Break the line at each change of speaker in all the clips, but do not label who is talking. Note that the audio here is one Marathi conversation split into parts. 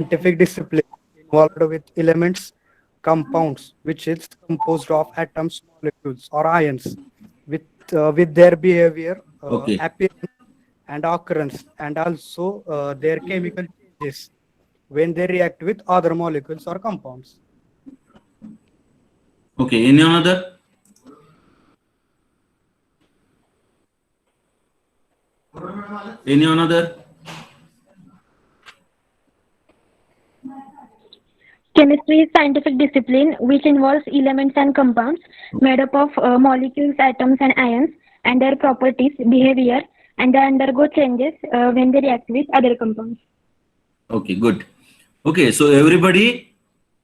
scientific discipline involved with elements, compounds, which is composed of atoms, molecules, or ions, with with their behavior,
Okay.
appearance, and occurrence, and also their chemical changes when they react with other molecules or compounds.
Okay. Any another? Any another?
Chemistry is scientific discipline which involves elements and compounds made up of molecules, atoms, and ions, and their properties, behavior, and they undergo changes when they react with other compounds.
Okay. Good. Okay. So everybody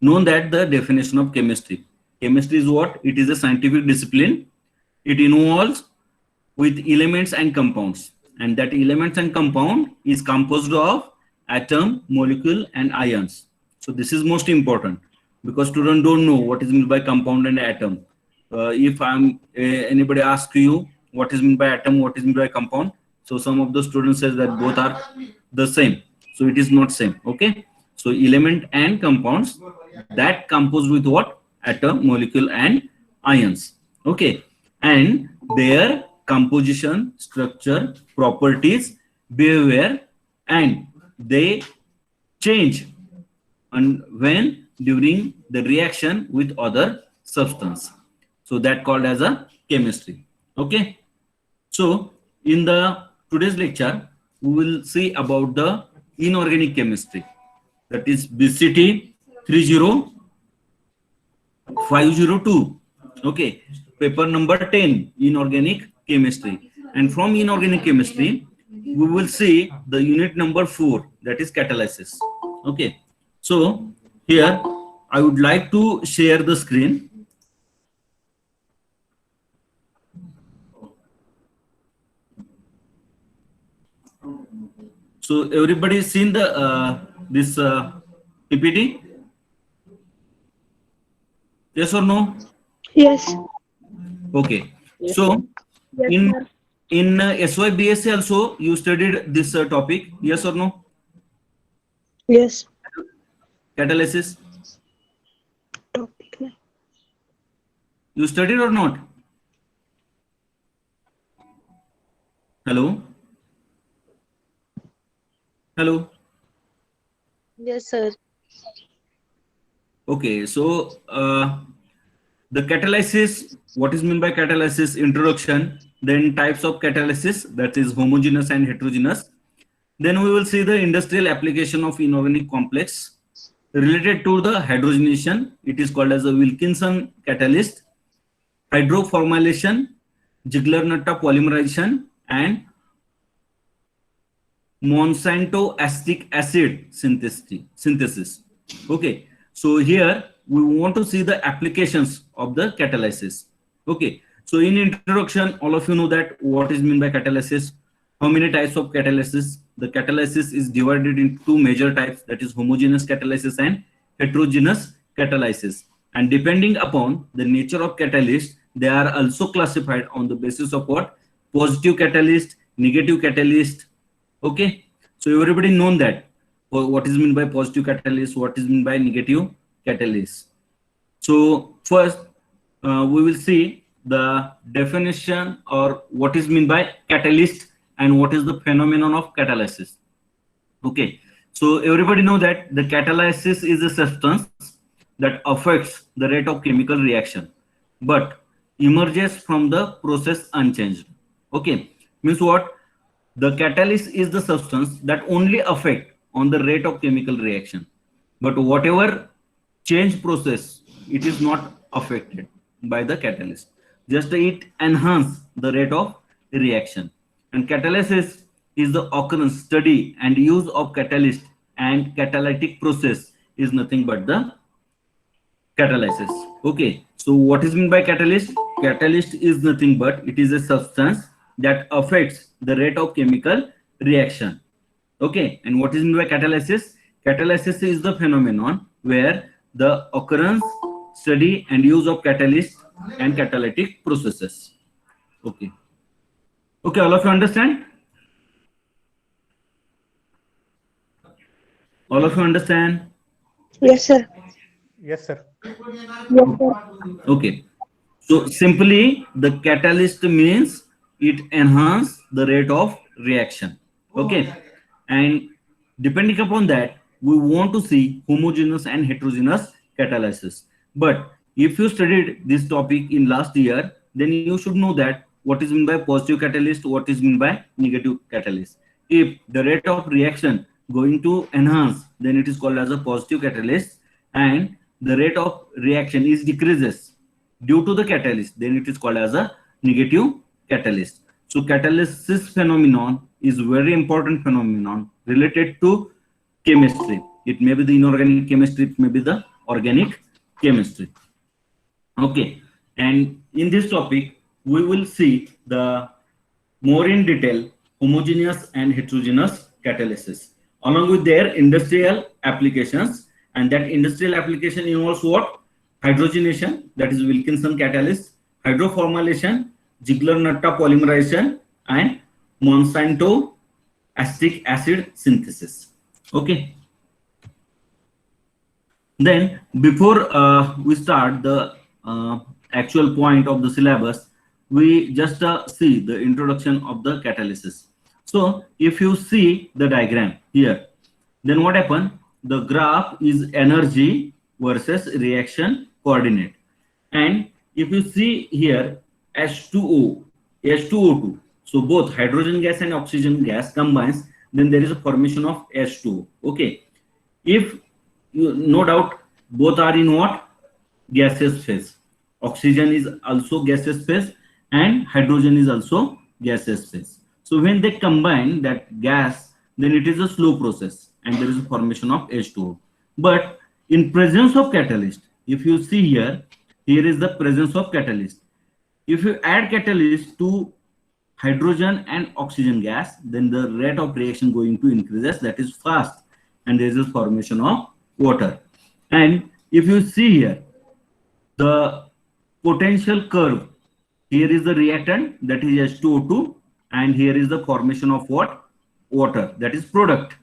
know that the definition of chemistry. Chemistry is what? It is a scientific discipline. It involves with elements and compounds, and that elements and compound is composed of atom, molecule, and ions. So this is most important because students don't know what is meant by compound and atom. If anybody asks you what is meant by atom, what is meant by compound, so some of the students says that both are the same. So it is not same. Okay. So element and compounds that composed with what? Atom, molecule, and ions. Okay. And their composition, structure, properties, behavior, and they change and when during the reaction with other substance. So that called as a chemistry. Okay. So in the today's lecture, we will see about the inorganic chemistry. That is BCT 30502. Okay. Paper number 10, inorganic chemistry. And from inorganic chemistry, we will see the unit number 4, that is catalysis. Okay. So here I would like to share the screen. So everybody seen the this PPT? Yes or no?
Yes.
Okay.
Yes,
So
yes,
in
sir.
SYBSC also you studied this topic. Yes or no?
Yes.
Catalysis.
Topic.
You studied or not? Hello. Hello.
Yes, sir.
Okay. So the catalysis. What is meant by catalysis? Introduction. Then types of catalysis, that is homogeneous and heterogeneous. Then we will see the industrial application of inorganic complex related to the hydrogenation. It is called as a Wilkinson catalyst, hydroformylation, Ziegler-Natta polymerization, and Monsanto acetic acid synthesis. Okay, so here we want to see the applications of the catalysis. Okay, so in introduction, all of you know that what is meant by catalysis. How many types of catalysis? The catalysis is divided into two major types, that is homogeneous catalysis and heterogeneous catalysis. And depending upon the nature of catalyst, they are also classified on the basis of what? Positive catalyst, negative catalyst. Okay, so everybody known that what is meant by positive catalyst, what is meant by negative catalyst. So first we will see the definition or what is meant by catalyst and what is the phenomenon of catalysis. Okay, so everybody know that the catalysis is a substance that affects the rate of chemical reaction but emerges from the process unchanged. Okay, means what? The catalyst is the substance that only affect on the rate of chemical reaction, but whatever change process, it is not affected by the catalyst. Just it enhance the rate of reaction. And catalysis is the occurrence, study, and use of catalyst and catalytic process is nothing but the catalysis. Okay, so what is meant by catalyst? Catalyst is nothing but it is a substance that affects the rate of chemical reaction. Okay, and what is meant by catalysis? Catalysis is the phenomenon where the occurrence, study, and use of catalyst and catalytic processes. Okay. Okay, all of you understand? All of you understand?
Yes, sir.
Yes, sir.
Yes, sir.
Okay. So simply the catalyst means it enhance the rate of reaction. Okay. And depending upon that, we want to see homogeneous and heterogeneous catalysis. But if you studied this topic in last year, then you should know that what is meant by positive catalyst, what is meant by negative catalyst. If the rate of reaction going to enhance, then it is called as a positive catalyst, and the rate of reaction is decreases due to the catalyst, then it is called as a negative catalyst. So catalysis phenomenon is very important phenomenon related to chemistry. It may be the inorganic chemistry, it may be the organic chemistry. Okay, and in this topic we will see the more in detail homogeneous and heterogeneous catalysis along with their industrial applications, and that industrial application involves what? Hydrogenation, that is Wilkinson catalyst, hydroformylation, Ziegler-Natta polymerization, and Monsanto acetic acid synthesis. Okay, then before we start the actual point of the syllabus, we just see the introduction of the catalysis. So if you see the diagram here, then what happened? The graph is energy versus reaction coordinate. And if you see here H2O, H2O2, so both hydrogen gas and oxygen gas combines, then there is a formation of H2O. Okay, if you, no doubt both are in what? Gaseous phase. Oxygen is also gaseous phase and hydrogen is also gaseous phase. So when they combine that gas, then it is a slow process and there is a formation of H2O. But in presence of catalyst, if you see here, here is the presence of catalyst. If you add catalyst to hydrogen and oxygen gas, then the rate of reaction going to increases, that is fast, and there is a formation of water. And if you see here the potential curve, here is the reactant, that is H2O2, and here is the formation of what? Water, that is product.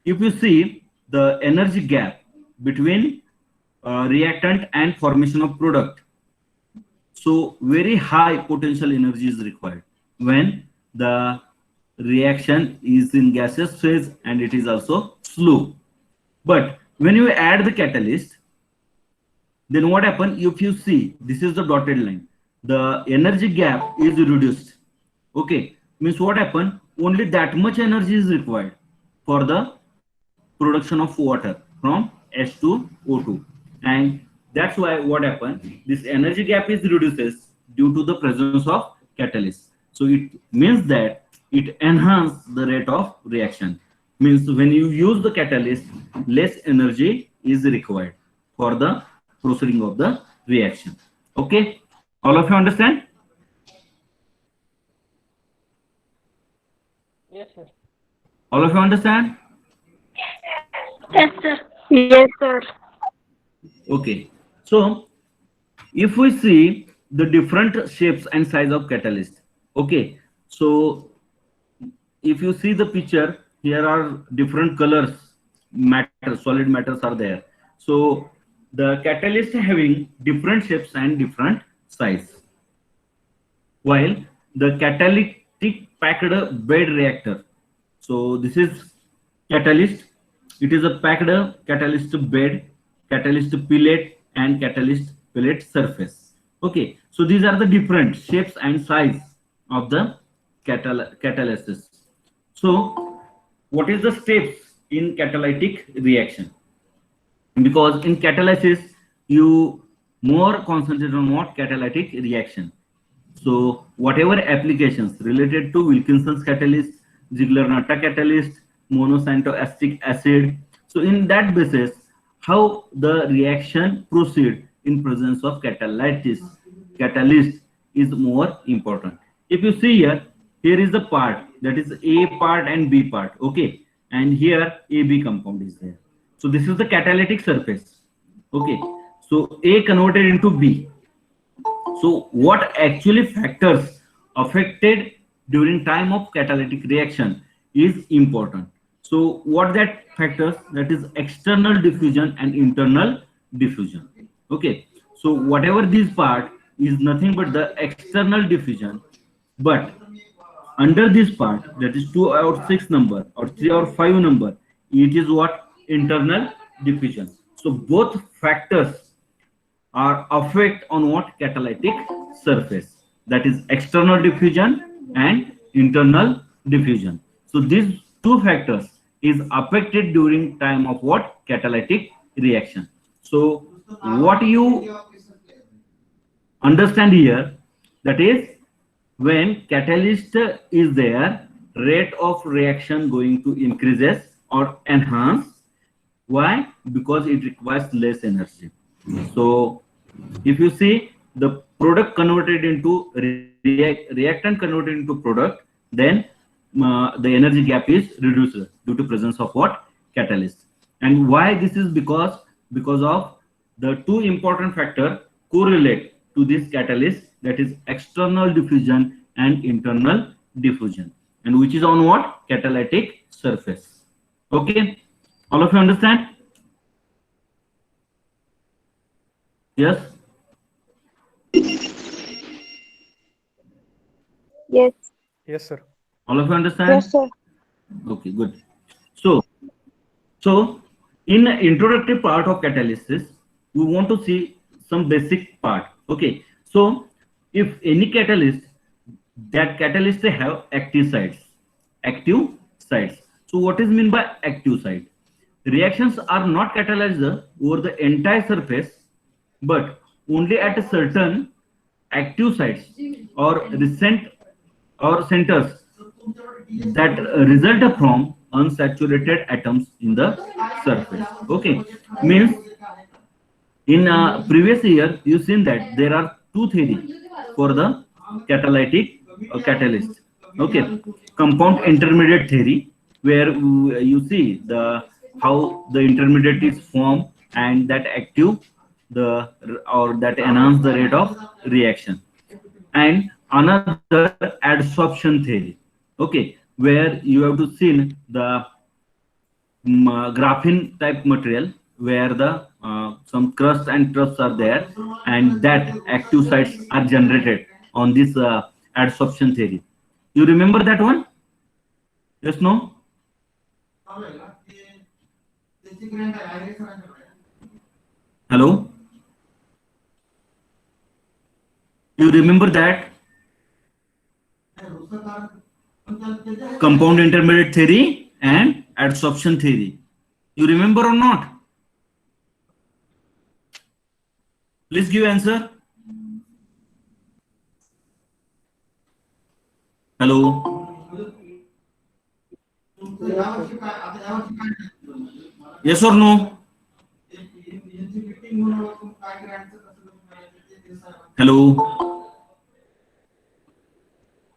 If you see the energy gap between reactant and formation of product, so very high potential energy is required when the reaction is in gaseous phase and it is also slow. But when you add the catalyst, then what happens? If you see, this is the dotted line, the energy gap is reduced. Okay, means what happened? Only that much energy is required for the production of water from H2O2, and that's why what happened? This energy gap is reduces due to the presence of catalyst. So it means that it enhances the rate of reaction. Means when you use the catalyst, less energy is required for the proceeding of the reaction. Okay, all of you understand?
Yes, sir.
All of you understand?
Yes, sir.
Yes, sir.
Okay, so if we see the different shapes and size of catalyst, okay, so if you see the picture, here are different colors, matter, solid matters are there. So the catalyst having different shapes and different size, while the catalytic packed bed reactor, so this is catalyst, it is a packed catalyst bed, catalyst pellet, and catalyst pellet surface. Okay, so these are the different shapes and size of the catalysis. So what is the steps in catalytic reaction? Because in catalysis you more concentrate on what? Catalytic reaction. So whatever applications related to Wilkinson's catalyst, Ziegler-Natta catalyst, monosanto acetic acid, so in that basis how the reaction proceed in presence of catalyst is more important. If you see here, here is the part, that is A part and B part. Okay, and here AB compound is there. So this is the catalytic surface. Okay, so A converted into B. So what actually factors affected during time of catalytic reaction is important. So what that factors, that is external diffusion and internal diffusion. Okay, so whatever this part is nothing but the external diffusion, but under this part, that is 2 or 6 number or 3 or 5 number, it is what? Internal diffusion. So both factors are affect on what? Catalytic surface, that is external diffusion and internal diffusion. So these two factors is affected during time of what? Catalytic reaction. So what you understand here, that is, when catalyst is there, rate of reaction going to increases or enhance. Why? Because it requires less energy. So if you see the product converted into reactant converted into product, then the energy gap is reduced due to presence of what? Catalyst. And why this is? Because of the two important factor correlate to this catalyst, that is external diffusion and internal diffusion, and which is on what? Catalytic surface. Okay, all of you understand? Yes.
Yes.
Yes, sir.
All of you understand?
Yes, sir.
Okay, good. So, so in the introductory part of catalysis, we want to see some basic part. Okay, so if any catalyst, that catalyst have active sites. Active sites. So what is mean by active site? Reactions are not catalyzed over the entire surface, but only at a certain active sites or recent or centers that result from unsaturated atoms in the surface. Okay, means in previous year you seen that there are two theory for the catalytic catalyst. Okay, compound intermediate theory, where you see the how the intermediate is formed and that active the or that enhance the rate of reaction, and another adsorption theory. Okay, where you have to see the graphene type material, where the some crust and troughs are there, and that active sites are generated on this adsorption theory. You remember that one? Yes, no? Hello, you remember that compound intermediate theory and adsorption theory? You remember or not? Please give answer. Hello. Yes or no? Hello.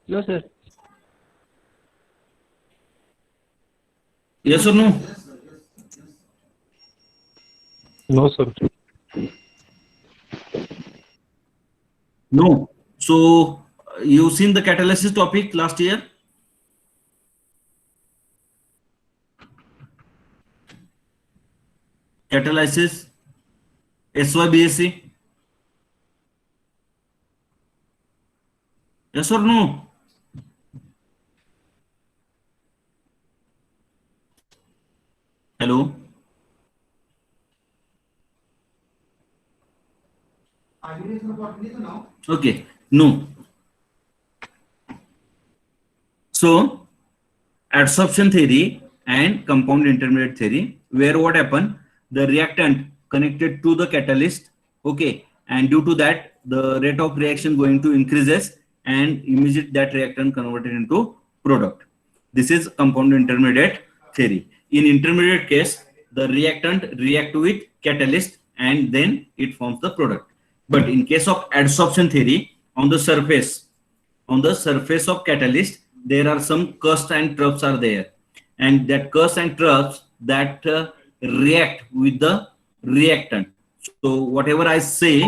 No, sir.
Yes or no?
No, sir.
No. So you seen the catalysis topic last year? Catalysis, SYBAC. Yes or no? Hello. Okay. No. So adsorption theory and compound intermediate theory, where what happened? The reactant connected to the catalyst. Okay, and due to that, the rate of reaction going to increases, and immediate that reactant converted into product. This is compound intermediate theory. In intermediate case, the reactant react with catalyst and then it forms the product. But in case of adsorption theory, on the surface of catalyst, there are some cusps and troughs are there, and that cusps and troughs that react with the reactant. So whatever I say,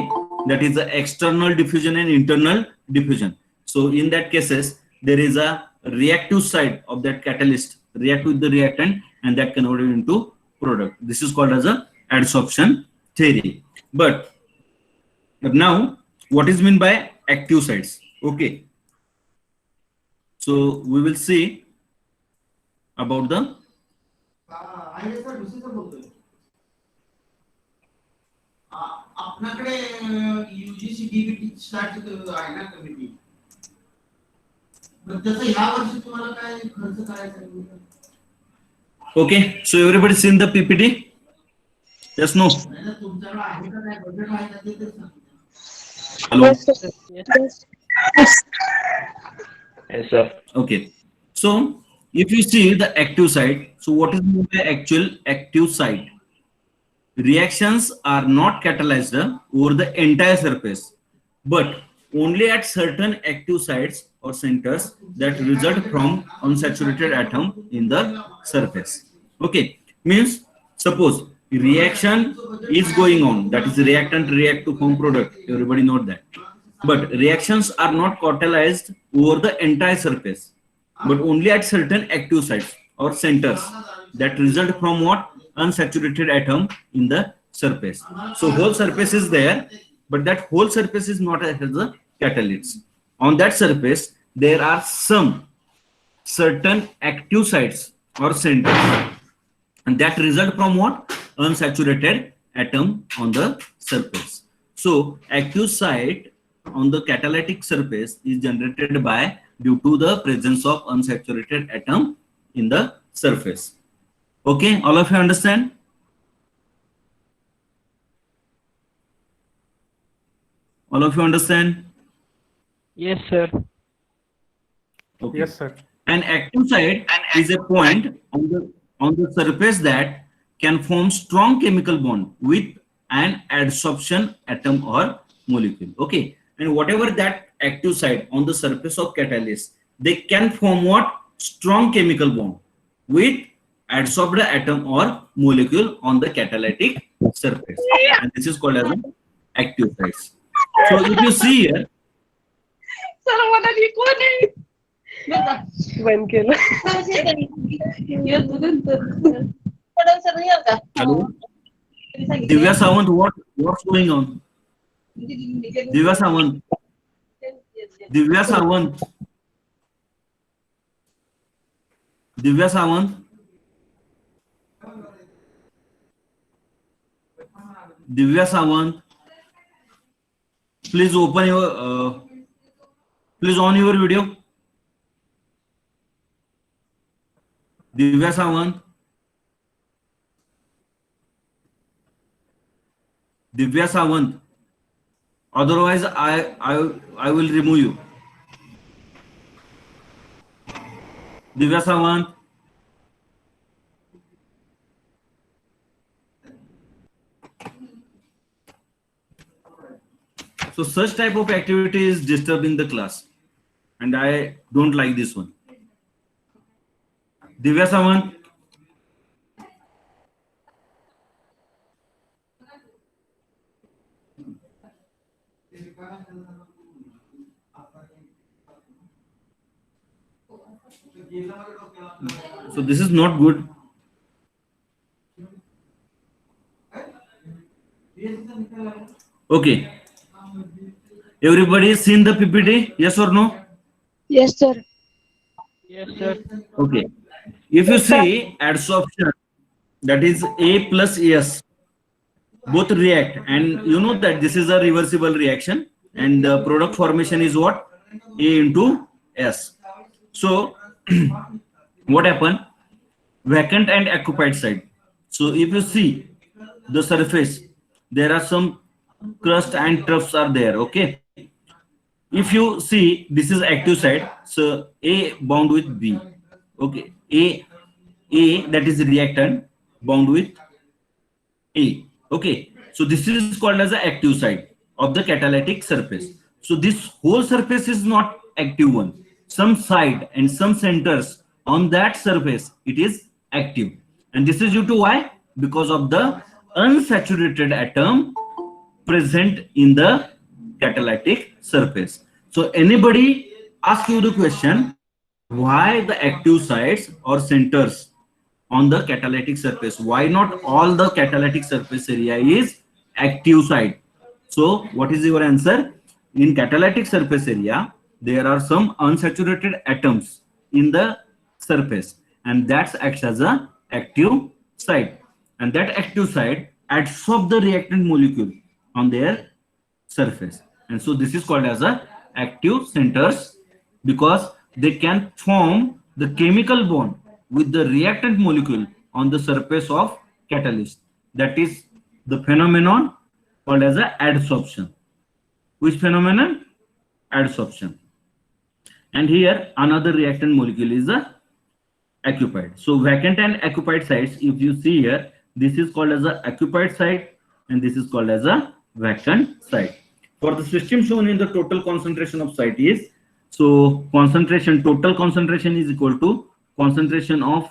that is the external diffusion and internal diffusion. So in that cases, there is a reactive side of that catalyst react with the reactant, and that converted into product. This is called as a adsorption theory. But now, what is meant by active sites? Okay, so we will see about the
आपल्याकडे यूजीसी डीबीटी स्टार्ट आहे ना कमिटी, मग त्याचं ह्या वर्षी तुम्हाला काय खर्च करायचा आहे?
okay. So everybody seen the PPT? Yes, no?
तुमच्याकडे आहे का नाही, बजेट आहे का ते तर सांगा.
Hello.
Yes, sir. Yes.
Yes, sir.
Okay. So if you see the active site, so what is the actual active site? Reactions are not catalyzed over the entire surface, but only at certain active sites or centers that result from unsaturated atom in the surface. Okay, means suppose reaction is going on, that is reactant react to form product, everybody know that, but reactions are not catalyzed over the entire surface, but only at certain active sites or centers that result from what? Unsaturated atom in the surface. So whole surface is there, but that whole surface is not as a catalyst. On that surface there are some certain active sites or centers, and that result from what? Unsaturated atom on the surface. So active site on the catalytic surface is generated by due to the presence of unsaturated atom in the surface. Okay, all of you understand? All of you understand?
Yes, sir.
Okay.
Yes, sir.
An active site is a point on the surface that can form strong chemical bond with an adsorption atom or molecule. Okay, and whatever that active site on the surface of catalyst, they can form what? Strong chemical bond with adsorbed atom or molecule on the catalytic surface, and this is called as an active sites. So if you see here,
बंद केलं.
hello, Divya Sawant, what's going on? Divya Sawant, Divya Sawant, Divya Sawant, Divya Sawant, please open your, please on your video. Divya Sawant, Divya Sawant. Otherwise, I will remove you. Divya Sawant. So such type of activity is disturbing the class, and I don't like this one. Divya Sawant. So this is not good. Okay. Everybody seen the PPT? Yes or no?
Yes, sir.
Yes, sir.
Okay. If you see adsorption, that is A plus S, both react, and you know that this is a reversible reaction, and the product formation is what? A into S. So what happened? Vacant and occupied side. So if you see the surface, there are some crust and troughs are there. Okay. If you see, this is active side, so A bound with B. Okay, A that is reactant bound with A. Okay, so this is called as the active side of the catalytic surface. So this whole surface is not active one. Some side and some centers on that surface it is active, and this is due to why? Because of the unsaturated atom present in the catalytic surface. So anybody ask you the question why the active sites or centers on the catalytic surface? Why not all the catalytic surface area is active site? So what is your answer? In catalytic surface area, there are some unsaturated atoms in the surface, and that acts as a active site. And that active site adsorb the reactant molecule on their surface, and so this is called as a active centers because they can form the chemical bond with the reactant molecule on the surface of catalyst. That is the phenomenon called as a adsorption. Which phenomenon? Adsorption. And here another reactant molecule is a occupied. So vacant and occupied sites, if you see here, this is called as a occupied site and this is called as a vacant site. For the system shown in the total concentration of site is, so concentration, total concentration is equal to concentration of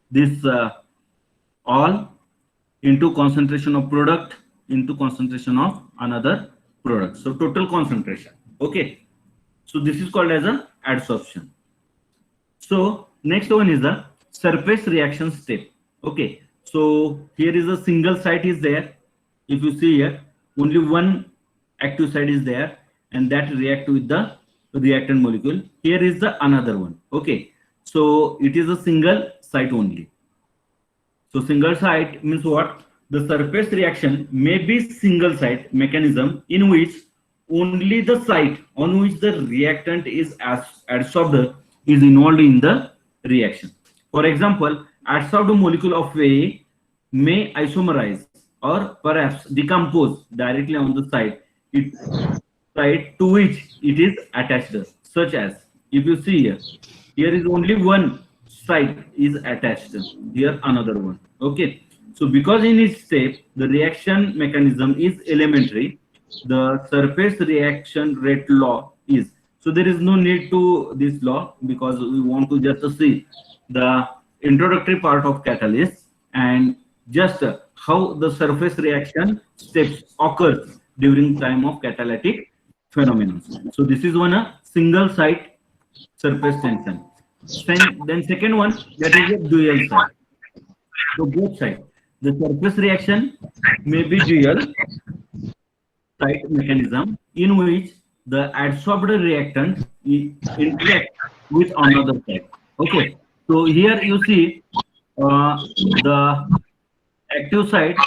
this all into concentration of product into concentration of another product. So total concentration. Okay. So this is called as a adsorption. So next one is the surface reaction step. Okay, so here is a single site is there. If you see here, only one active site is there, and that react with the reactant molecule. Here is the another one. Okay, so it is a single site only. So single site means what? The surface reaction may be single site mechanism in which only the site on which the reactant is adsorbed is involved in the reaction. For example, adsorbed molecule of A may isomerize or perhaps decompose directly on the site to which it is attached, such as if you see here, here is only one site is attached, here another one. Okay, so because in each step the reaction mechanism is elementary, the surface reaction rate law is, so there is no need to this law because we want to just see the introductory part of catalyst and just how the surface reaction steps occurs during time of catalytic phenomena. So this is one a single site surface tension. Then second one, that is a dual site. So both sides, the surface reaction may be dual site mechanism in which the adsorbed reactant interact with another site. Okay, so here you see the active site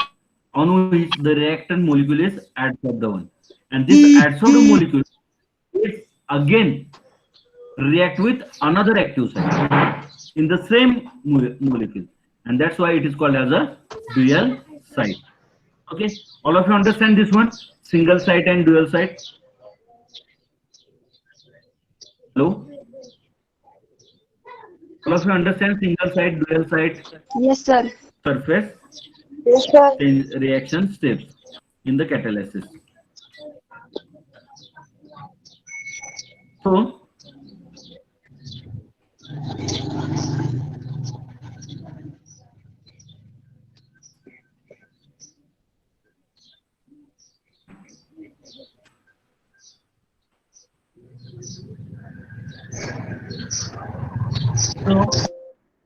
on which the reactant molecule is adsorbed one, and this adsorbed molecule is again react with another active site in the same molecule, and that's why it is called as a dual site. Okay, all of you understand this one, single site and dual site? Hello, all of you understand single site, dual site,
Yes, sir.
surface
Yes, sir.
reaction steps in the catalysis? So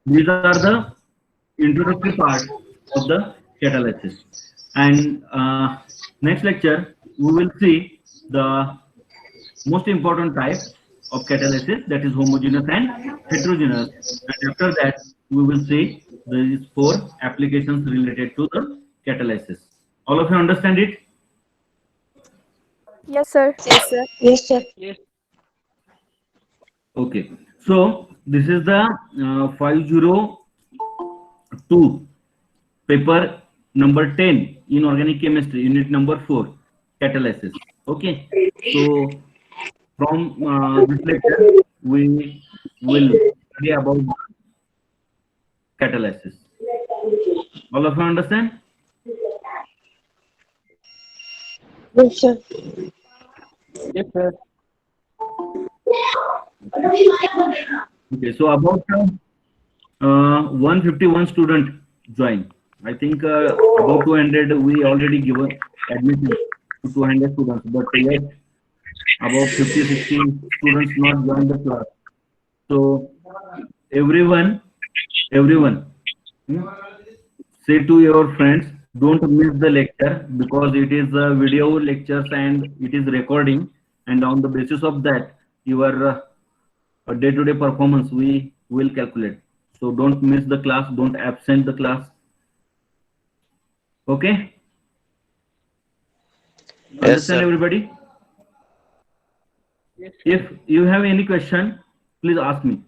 these are the introductory part of the catalysis, and next lecture we will see the most important type of catalysis, that is homogeneous and heterogeneous, and after that we will see these four applications related to the catalysis. All of you understand it?
Yes, sir.
Yes, sir. Yes, sir.
Yes.
Okay, so this is the 502 paper number 10 in organic chemistry, unit number 4, catalysis. Okay, so from this lecture we will study about catalysis. All of you understand?
Yes, sir.
Yes, sir.
Okay, so about 151 student join. I think about 200 we already given admission to 200 students, but yet about 50-60 students not join the class. So everyone, hmm, say to your friends, don't miss the lecture because it is a video lectures and it is recording, and on the basis of that, your day-to-day performance we will calculate. So don't miss the class, don't absent the class. Okay?
Yes,
Understand
sir.
everybody? If you have any question, please ask me.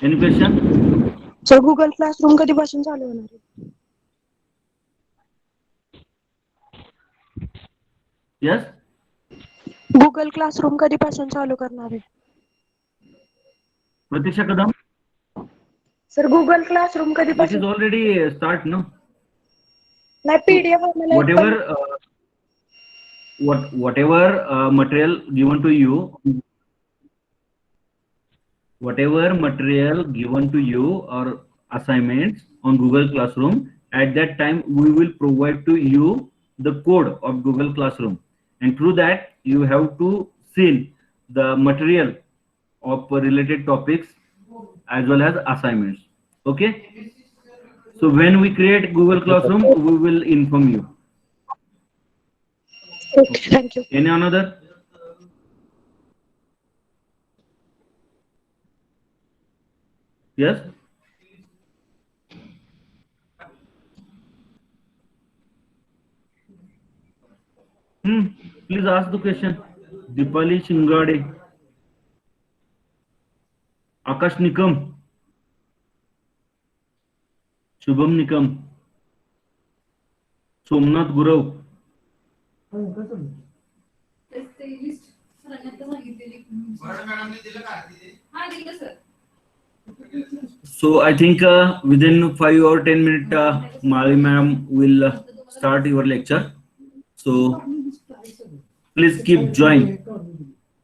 Any question?
Sir Google classroom कधीपासून चालू होणार आहे?
Yes?
गुगल क्लासरूम कधीपासून चालू करणार आहे?
Pratisha Kadam?
Sir Google classroom
It
कधीपासून?
is already start, no?
नाही पीडीएफ मला एक
Whatever whatever material given to you, whatever material given to you or assignments on Google Classroom, at that time we will provide to you the code of Google Classroom, and through that you have to see the material of related topics as well as assignments. Okay, so when we create Google Classroom we will inform you.
Okay thank you.
Any another? Yes? Please ask the question. Dipali Shingade, Akash Nikam, Shubham Nikam, Somnath Gurav. So I think within 5 or 10 minutes, Mali ma'am will start your lecture. So please keep join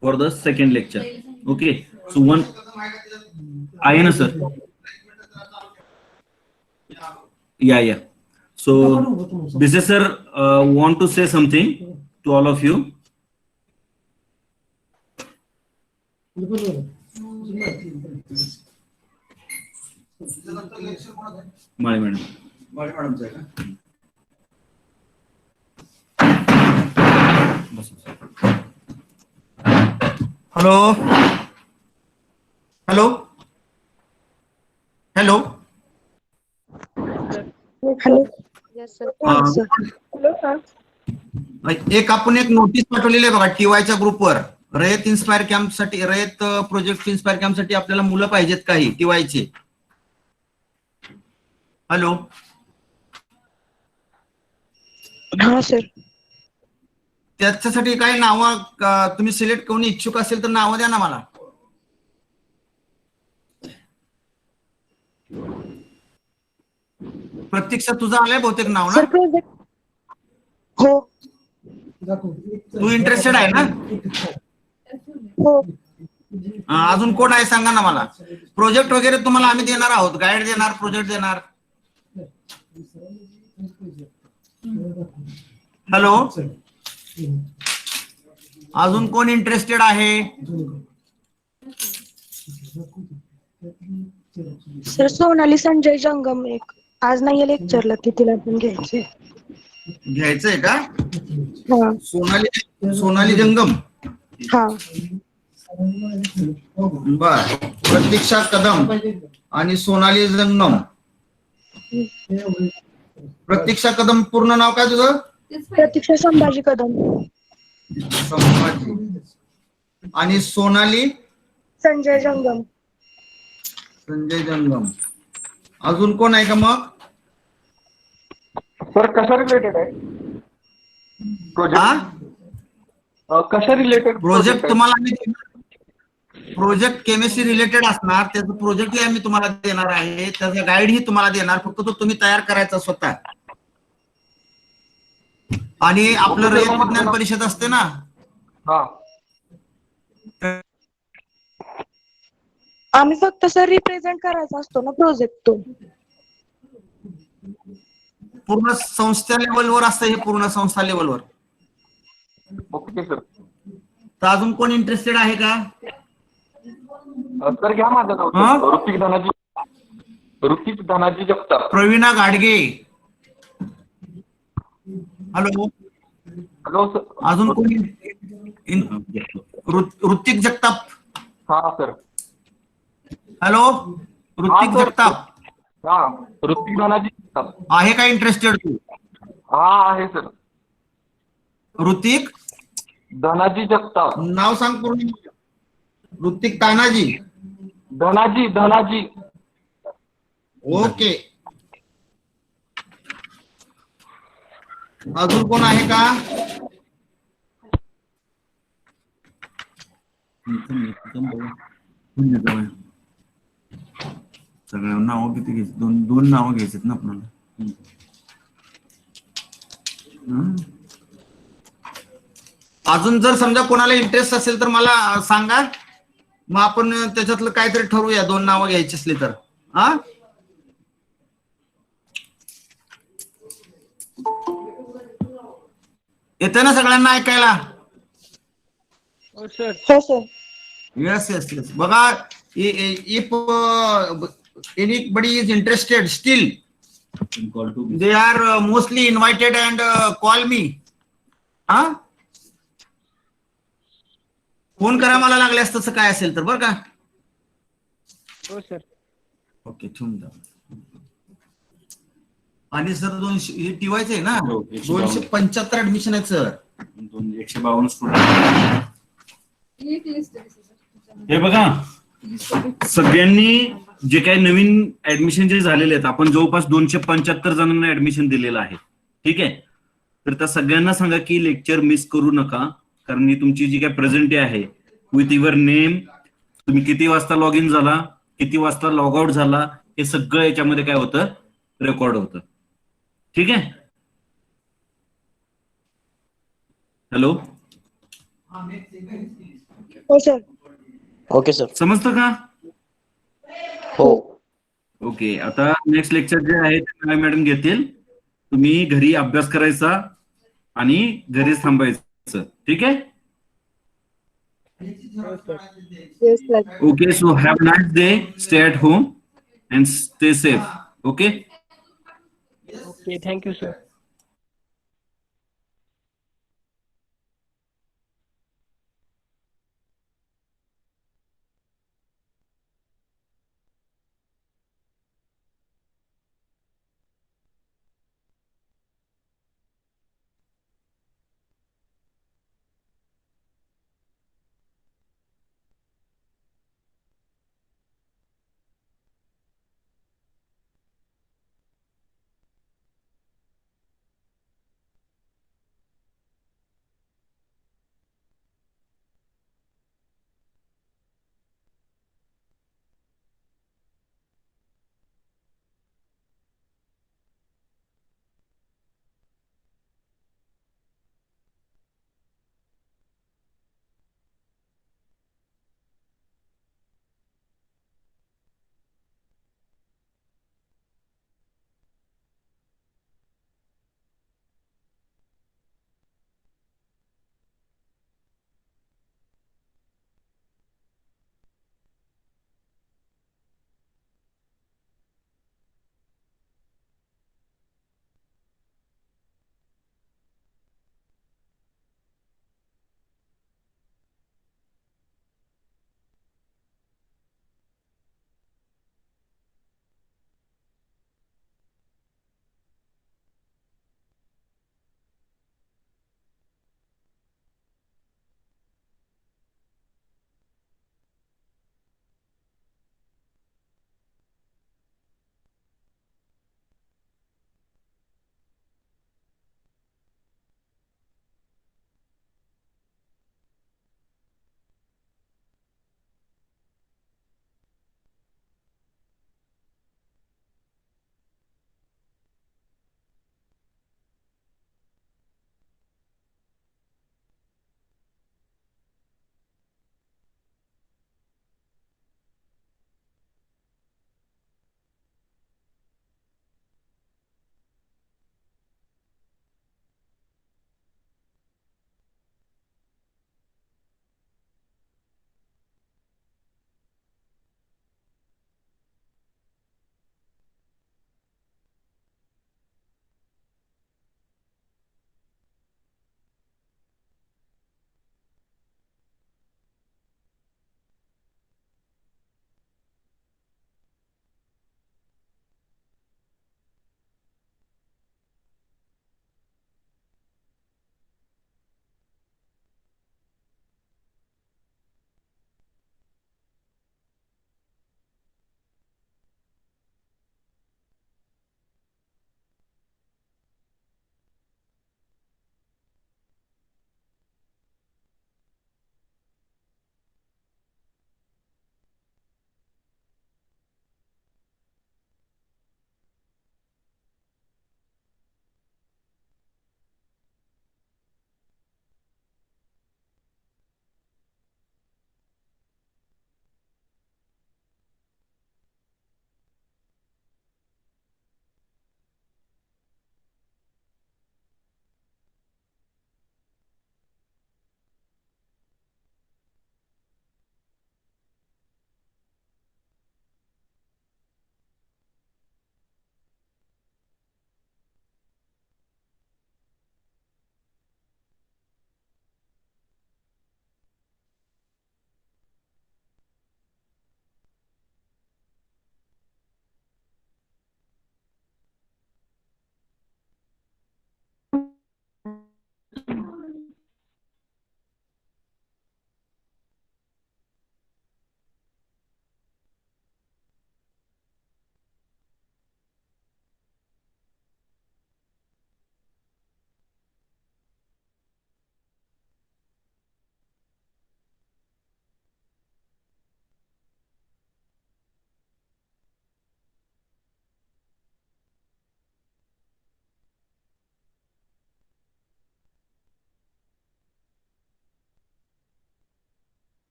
for the second lecture. Okay. So one, Ayana sir. Yeah. So this is sir want to say something to all of you. Mali madam.
Hello hello hello
hello. Yes sir. Hello sir.
एक आपण एक नोटीस पाठवलेली आहे बघा टीवायच्या ग्रुपवर. रयत इन्स्पायर कॅम्प साठी, रयत प्रोजेक्ट इन्स्पायर कॅम्प साठी आपल्याला मुलं पाहिजेत काही टीवायचे. हॅलो.
हा सर.
त्याच्यासाठी काही नावं तुम्ही सिलेक्ट कोणी इच्छुक असेल तर नावं द्या ना मला. प्रतीक्षा तुझं आलंय बहुतेक नाव ना.
सर प्रोजेक्ट हो.
तू इंटरेस्टेड आहे ना.
हो.
अजून कोण आहे सांगा ना मला. प्रोजेक्ट वगैरे तुम्हाला आम्ही देणार आहोत, गाईड देणार, प्रोजेक्ट देणार. हॅलो. अजून कोण इंटरेस्टेड आहे.
सर सोनाली संजय जंगम एक आज नाहीये लेक्चरला, ती तिला पण घ्यायचे.
घ्यायचंय का.
हा.
सोनाली जंगम.
हा.
बर. प्रतीक्षा कदम आणि सोनाली जंगम. प्रतीक्षा कदम पूर्ण नाव काय तुझं.
प्रतीक्षा संभाजी कदम.
संभाजी. आणि सोनाली
संजय जंगम.
संजय जंगम. अजून कोण आहे का मग.
सर कशा रिलेटेड आहे प्रोजेक्ट. कशा रिलेटेड
प्रोजेक्ट तुम्हाला प्रोजेक्ट केमिस्ट्री रिलेटेड असणार. त्याचं प्रोजेक्टही आम्ही तुम्हाला देणार आहे, त्याचं गाईडही तुम्हाला देणार. फक्त तो तुम्ही तयार करायचा स्वतः. आणि आपलं रयत विज्ञान परिषद असते ना.
आम्ही फक्त सर रिप्रेझेंट करायचा असतो ना प्रोजेक्ट तो.
पूर्ण संस्था लेवलवर असतं हे, पूर्ण संस्था लेवलवर.
Okay sir.
तर अजून कोण इंटरेस्टेड आहे का?
सर घ्या माझं नाव
हा?
Sir. Hrithik Dhanaji Jagtap.
Praveena Gadge. Hello,
hello sir.
अजून कोणी? ऋतिक जगताप.
हा सर.
हॅलो,
हा
ऋतिक
सर.
जगताप
हा ऋतिक धनाजी जगताप.
आहे का इंटरेस्टेड तू?
हा आहे सर.
ऋतिक
धनाजी जगताप.
नाव सांग पूर्ण. ऋतिक तानाजी.
धनाजी.
ओके. अजून कोण आहे का? सगळ्या नाव किती घ्यायची? दोन नावं घ्यायची ना आपल्याला. अजून जर समजा कोणाला इंटरेस्ट असेल तर मला सांगा, मग आपण त्याच्यातलं काहीतरी ठरवूया. 2 नावं घ्यायची असली तर. हा, येते ना सगळ्यांना ऐकायला?
हो सर.
Yes yes yes. बघा, if anybody is interested still, they are mostly invited and call me. हा, फोन करा मला लागल्यास तसं काय असेल तर, बरं का?
हो सर.
ओके, ठेवून द्या. आणि सर 200 हे टिवायचं आहे ना? 275 ऍडमिशन आहेत सर.
152 स्टुडंट. हे बघा, सगळ्यांनी जे काही नवीन ऍडमिशन जे झालेले आहेत, आपण जवळपास 275 जणांना ऍडमिशन दिलेलं आहे. ठीक आहे. तर त्या सगळ्यांना सांगा की लेक्चर मिस करू नका, कारण ही तुमची जी काही प्रेझेंटी आहे विथ युअर नेम, तुम्ही किती वाजता लॉग इन झाला, किती वाजता लॉग आउट झाला, हे सगळं याच्यामध्ये काय होतं, रेकॉर्ड होतं. ठीक आहे. हॅलो,
हो सर.
Okay sir.
समजतं का?
हो.
ओके. आता नेक्स्ट लेक्चर जे आहे ते मॅडम घेतील. तुम्ही घरी अभ्यास करायचा आणि घरीच थांबायचं. ठीक आहे.
Yes sir.
Okay. So have a nice day. Stay at home and stay safe. Okay.
Okay, thank you sir.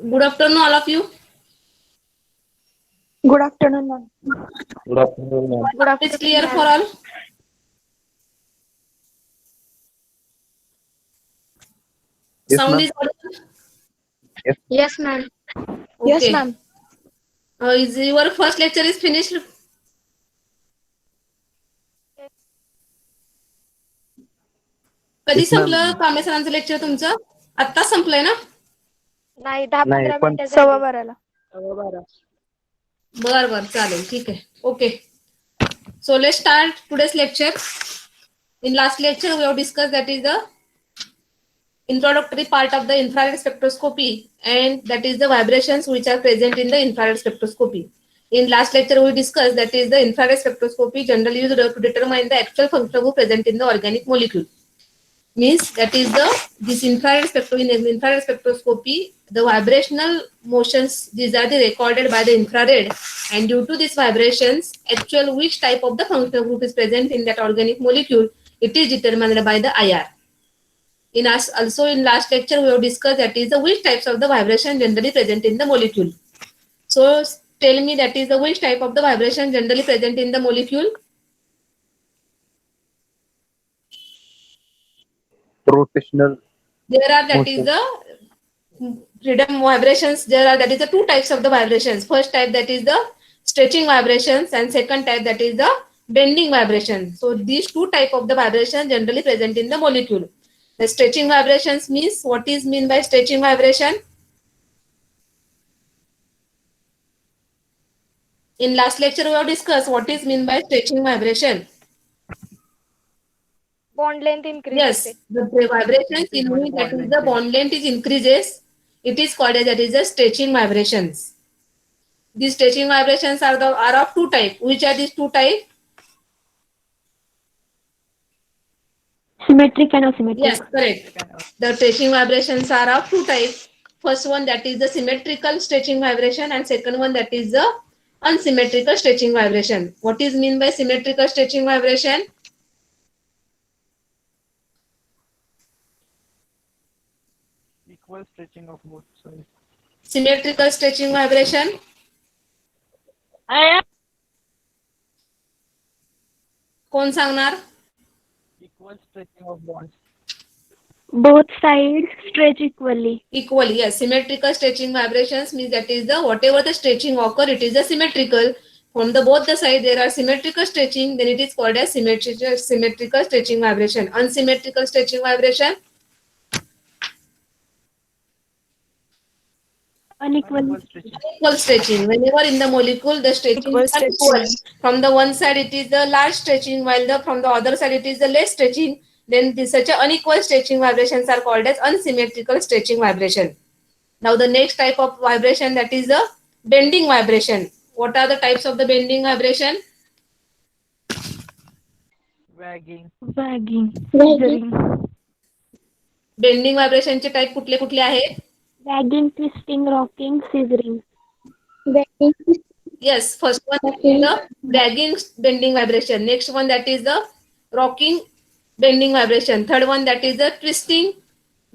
Good afternoon, all of you.
Good afternoon ma'am.
Good afternoon ma'am.
Good
It's clear
afternoon
for all. Sound is audible.
Yes ma'am. Yes
Okay.
Ma'am.
Is your first lecture is finished? कधी संपलं कांबळे सरांचं लेक्चर तुमचं? आत्ताच संपलंय ना?
नाही 10-15 मिनिटं 12:15.
बर चालेल, ठीक आहे. Okay. So let's start today's lecture. In last lecture we have discussed that is the introductory part of the infrared spectroscopy, and that is the vibrations which are present in the infrared spectroscopy. In last lecture we discussed that is the infrared spectroscopy generally used to determine the actual functional group present in the organic molecule. Means that is this infrared spectroscopy, the vibrational motions, these are the recorded by the infrared, and due to these vibrations, actual which type of the functional group is present in that organic molecule, it is determined by the IR. Also in last lecture we have discussed that is the which types of the vibration generally present in the molecule. So tell me that is the which type of the vibration generally present in the molecule.
Rotational.
There are that is the freedom vibrations. There are that is the two types of the vibrations. First type that is the stretching vibrations, and second type that is the bending vibration. So these two type of the vibration generally present in the molecule. The stretching vibrations means, what is mean by stretching vibration? In last lecture we have discussed what is mean by stretching vibration.
Bond length increase
Yes, the vibrations in which that is the bond length is increases. It is called as that is the stretching vibrations. These stretching vibrations are of two type. Which are these two type?
Symmetric and asymmetric.
Yes, correct. The stretching vibrations are of two type. First one that is the symmetrical stretching vibration, and second one that is the unsymmetrical stretching vibration. What is mean by symmetrical stretching vibration?
Equal stretching of both sides.
Symmetrical stretching vibration. कोण सांगणार?
Equal stretching of bonds.
Both sides stretch equally.
Equally, yes. Symmetrical stretching vibrations means that is the whatever the stretching occur, it is the symmetrical. From the both the side there are symmetrical stretching, then it is called as symmetrical stretching vibration. Unsymmetrical stretching vibration.
Unequal.
Unequal stretching. Whenever in the molecule the stretching is unequal. From the one side it is the large stretching, while from the other side it is the less stretching. Then such a unequal stretching vibrations are called as unsymmetrical stretching vibration. Now the next type of vibration, that is the bending vibration. What are the types of the bending vibration?
Wagging.
Wagging. Scissoring.
Bending vibration चे type कुठले कुठले आहेत?
Wagging, twisting, rocking, scissoring.
Yes, first one is the wagging bending vibration. Next one that is the rocking bending vibration. Third one that is the twisting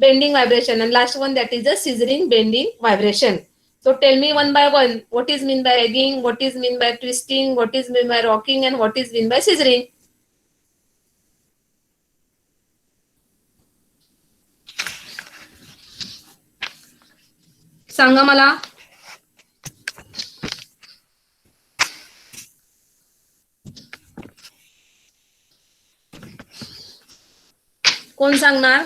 bending vibration, and last one that is the scissoring bending vibration. So tell me one by one, what is mean by wagging, what is mean by twisting, what is mean by rocking, and what is mean by scissoring. सांगा मला. कोण सांगणार?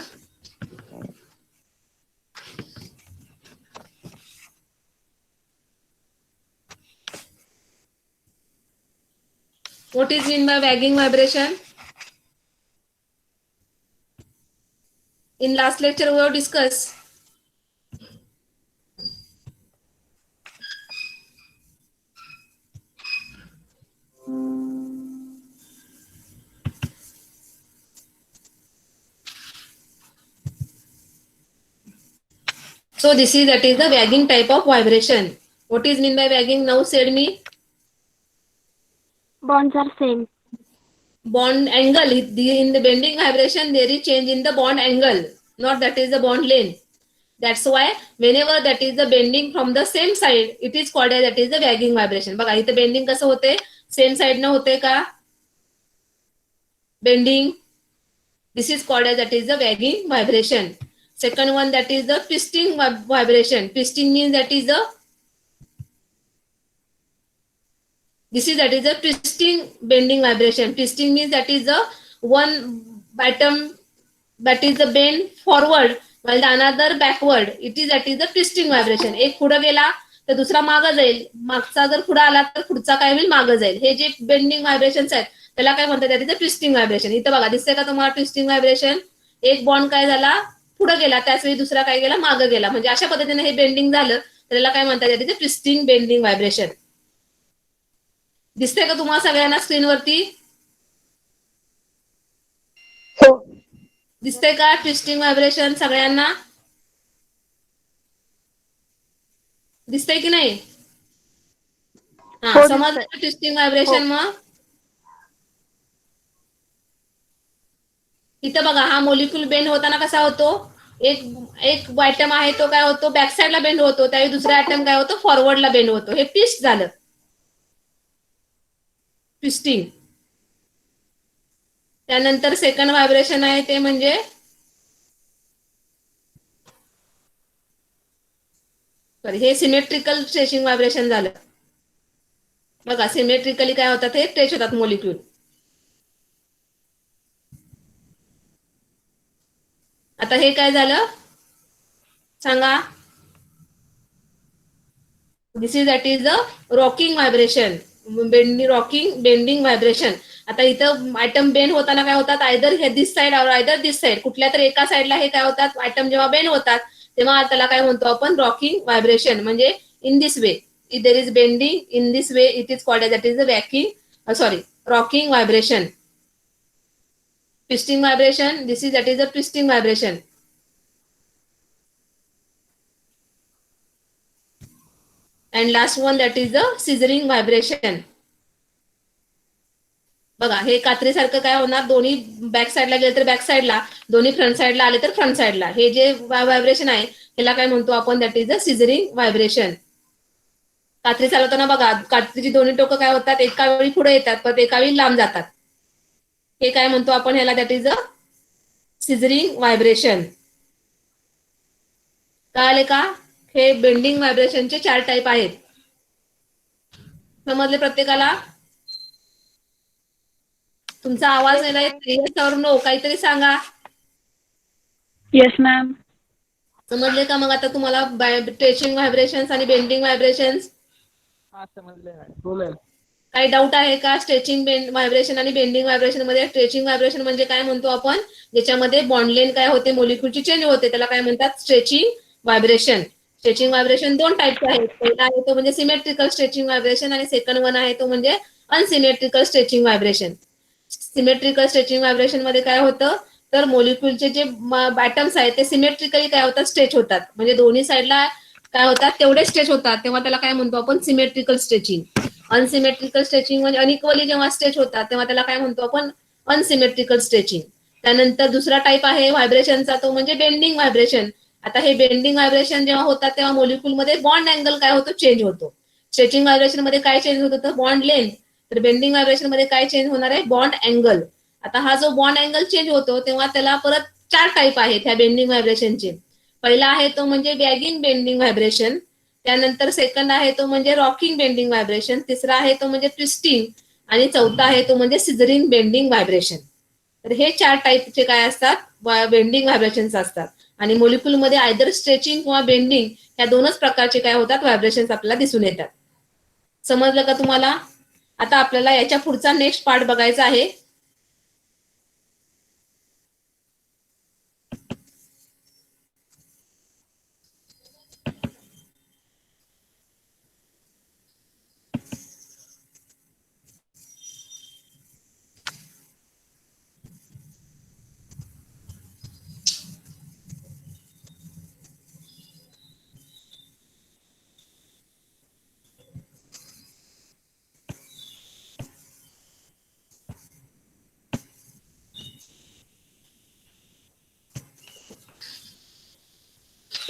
What is mean by wagging vibration? In last lecture we have discussed. So this is that is the wagging type of vibration. What is mean by wagging? Now said me.
Bonds are same.
Bond angle. In the bending vibration there is change in the bond angle, not that is the bond length. That's why whenever that is the bending from the same side, it is called as that is the wagging vibration. बघा इथे बेंडिंग कसं होते, सेम साइड न होते का bending. This is called as that is the wagging vibration. Second one, that is the twisting vibration. Twisting means that is the that is the twisting bending vibration. Twisting means that is the one atom that is the bend forward while the another backward. It is that is the twisting vibration. एक पुढे गेला तर दुसरा मागे जाईल, मागचा जर पुढे आला तर पुढचा काय होईल, मागे जाईल. हे जे बेंडिंग व्हायब्रेशन्स आहेत त्याला काय म्हणतात, त्यात ट्विस्टिंग व्हायब्रेशन. इथं बघा दिसते का तुम्हाला ट्विस्टिंग व्हायब्रेशन. एक बॉन्ड काय झाला पुढे गेला, त्याच वेळी दुसरा काय गेला मागे गेला, म्हणजे अशा पद्धतीने हे बेंडिंग झालं त्याला काय म्हणतात, त्यात ट्विस्टिंग बेंडिंग व्हायब्रेशन. दिसते का तुम्हाला सगळ्यांना स्क्रीनवरती?
हो.
दिसते का ट्विस्टिंग व्हायब्रेशन सगळ्यांना? दिसतंय की नाही? हा,
हो,
समजलं
दिसतंय.
Twisting vibration. मग इथं बघा हा मोलिक्यूल बेंड होताना कसा होतो, एक आयटम आहे तो काय होतो बॅक साइडला बेंड होतो, त्यावेळी दुसरा आयटम काय होतो फॉरवर्डला बेंड होतो. हे ट्विस्ट झालं, ट्विस्टिंग. त्यानंतर सेकंड व्हायब्रेशन आहे ते म्हणजे हे सिमेट्रिकल स्ट्रेचिंग व्हायब्रेशन झालं. बघा सिमेट्रिकली काय होतात, हे स्ट्रेच होतात मोलिक्यूल. आता हे काय झालं सांगा. This is that is the rocking vibration, bending vibration. आता इथं आयटम बेंड होताना काय होतात, आयदर हे दिस साइड और आयदर दिस साइड, कुठल्या तर एका साइडला हे काय होतात आयटम जेव्हा बेंड होतात तेव्हा त्याला काय म्हणतो आपण रॉकिंग व्हायब्रेशन. म्हणजे in this way if there is bending in this way it is called as that is the rocking vibration. Twisting vibration, this is that is the twisting vibration. And last one that is the scissoring vibration. बघा हे कात्रीसारखं काय होणार, दोन्ही बॅक साइडला गेले तर बॅक साइडला, दोन्ही फ्रंट साइडला आले तर फ्रंट साइडला. हे जे व्हायब्रेशन आहे त्याला काय म्हणतो आपण, दॅट इज द सिझरिंग व्हायब्रेशन. कात्री चालवताना बघा कात्रीची दोन्ही टोकं काय होतात, एका वेळी पुढे येतात पण एका वेळी लांब जातात. हे काय म्हणतो आपण ह्याला, दॅट इज द सिझरिंग व्हायब्रेशन. कळाले का? हे बेंडिंग व्हायब्रेशनचे 4 टाईप आहेत. समजले प्रत्येकाला? तुमचा आवाज नाही येत और नो, काहीतरी सांगा.
Yes ma'am.
समजले का? मग आता तुम्हाला स्ट्रेचिंग व्हायब्रेशन्स आणि बेंडिंग व्हायब्रेशन्स
हा समजले मॅडम. बोलेल.
काही डाऊट आहे का स्ट्रेचिंग व्हायब्रेशन आणि बेंडिंग व्हायब्रेशन मध्ये? स्ट्रेचिंग व्हायब्रेशन म्हणजे काय म्हणतो आपण, ज्याच्यामध्ये बॉन्ड लेन काय होते, मोलिक्यूलची चेंज होते, त्याला काय म्हणतात स्ट्रेचिंग व्हायब्रेशन. स्ट्रेचिंग व्हायब्रेशन 2 टाईपचे आहेत. पहिला आहे तो म्हणजे सिमेट्रिकल स्ट्रेचिंग व्हायब्रेशन आणि सेकंड वन आहे तो म्हणजे unsymmetrical stretching vibration. Symmetrical stretching vibration मध्ये काय होतं, तर मोलिक्यूलचे जे ॲटम्स आहेत ते सिमेट्रिकली काय होतात, स्ट्रेच होतात. म्हणजे दोन्ही साईडला काय होतात तेवढे स्ट्रेच होतात, तेव्हा त्याला काय म्हणतो आपण सिमेट्रिकल स्ट्रेचिंग. अनसिमेट्रिकल स्ट्रेचिंग म्हणजे अनइक्वली जेव्हा स्ट्रेच होतात तेव्हा त्याला काय म्हणतो आपण अनसिमेट्रिकल स्ट्रेचिंग. त्यानंतर दुसरा टाईप आहे व्हायब्रेशनचा तो म्हणजे बेंडिंग व्हायब्रेशन. आता हे बेंडिंग व्हायब्रेशन जेव्हा होतात तेव्हा मोलिक्यूल मध्ये बॉन्ड अँगल काय होतो, चेंज होतो. स्ट्रेचिंग व्हायब्रेशन मध्ये काय चेंज होत होतं, बॉन्ड लेंथ. तर बेंडिंग व्हायब्रेशन मध्ये काय चेंज होणार आहे, बॉन्ड अँगल. आता हा जो बॉन्ड अँगल चेंज होतो तेव्हा त्याला परत 4 टाईप आहेत ह्या बेंडिंग व्हायब्रेशनचे. पहिला आहे तो म्हणजे वॅगिंग बेंडिंग व्हायब्रेशन. त्यानंतर सेकंड आहे तो म्हणजे रॉकिंग बेंडिंग व्हायब्रेशन. तिसरा आहे तो म्हणजे ट्विस्टिंग आणि चौथा आहे तो म्हणजे सिझरिंग बेंडिंग व्हायब्रेशन. तर हे 4 टाईपचे काय असतात, बेंडिंग व्हायब्रेशन्स असतात. आणि मोलिक्यूल मध्ये आयदर स्ट्रेचिंग किंवा बेंडिंग या दोनच प्रकारचे काय होतात व्हायब्रेशन्स आपल्याला दिसून येतात. समजलं का तुम्हाला? आता आपल्याला याच्या पुढचा नेक्स्ट पार्ट बघायचा आहे.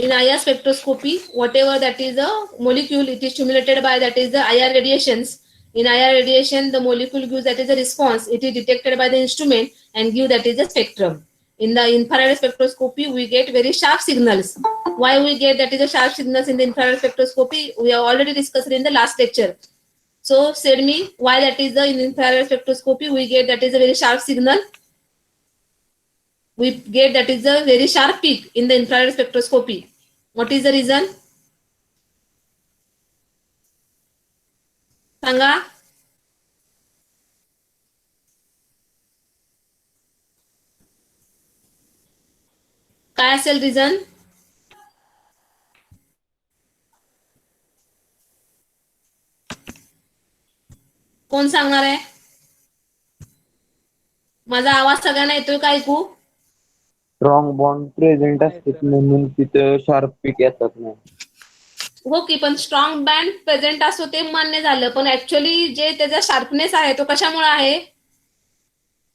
in IR spectroscopy, whatever that is a molecule, it is stimulated by that is the IR radiations. In IR radiation, the molecule gives that is a response. It is detected by the instrument and give that is a spectrum. In the infrared spectroscopy, we get very sharp signals. Why we get that is a sharp signals in the infrared spectroscopy? We have already discussed it in the last lecture. So, said me why that is the in infrared spectroscopy we get that is a very sharp signal. We get that is a very sharp peak in the infrared spectroscopy. What is the reason? सांगा. काय असेल रिझन? कोण सांगणार आहे? माझा आवाज सगळ्यांना येतोय का ऐकू?
स्ट्रॉंग बॉन्ड प्रेझेंट असतात म्हणून तिथं शार्प पीक येतात ना.
हो की, पण स्ट्रॉंग बँड प्रेझेंट असतो ते मान्य झालं, पण ऍक्च्युअली जे त्याचा शार्पनेस आहे तो कशामुळे आहे?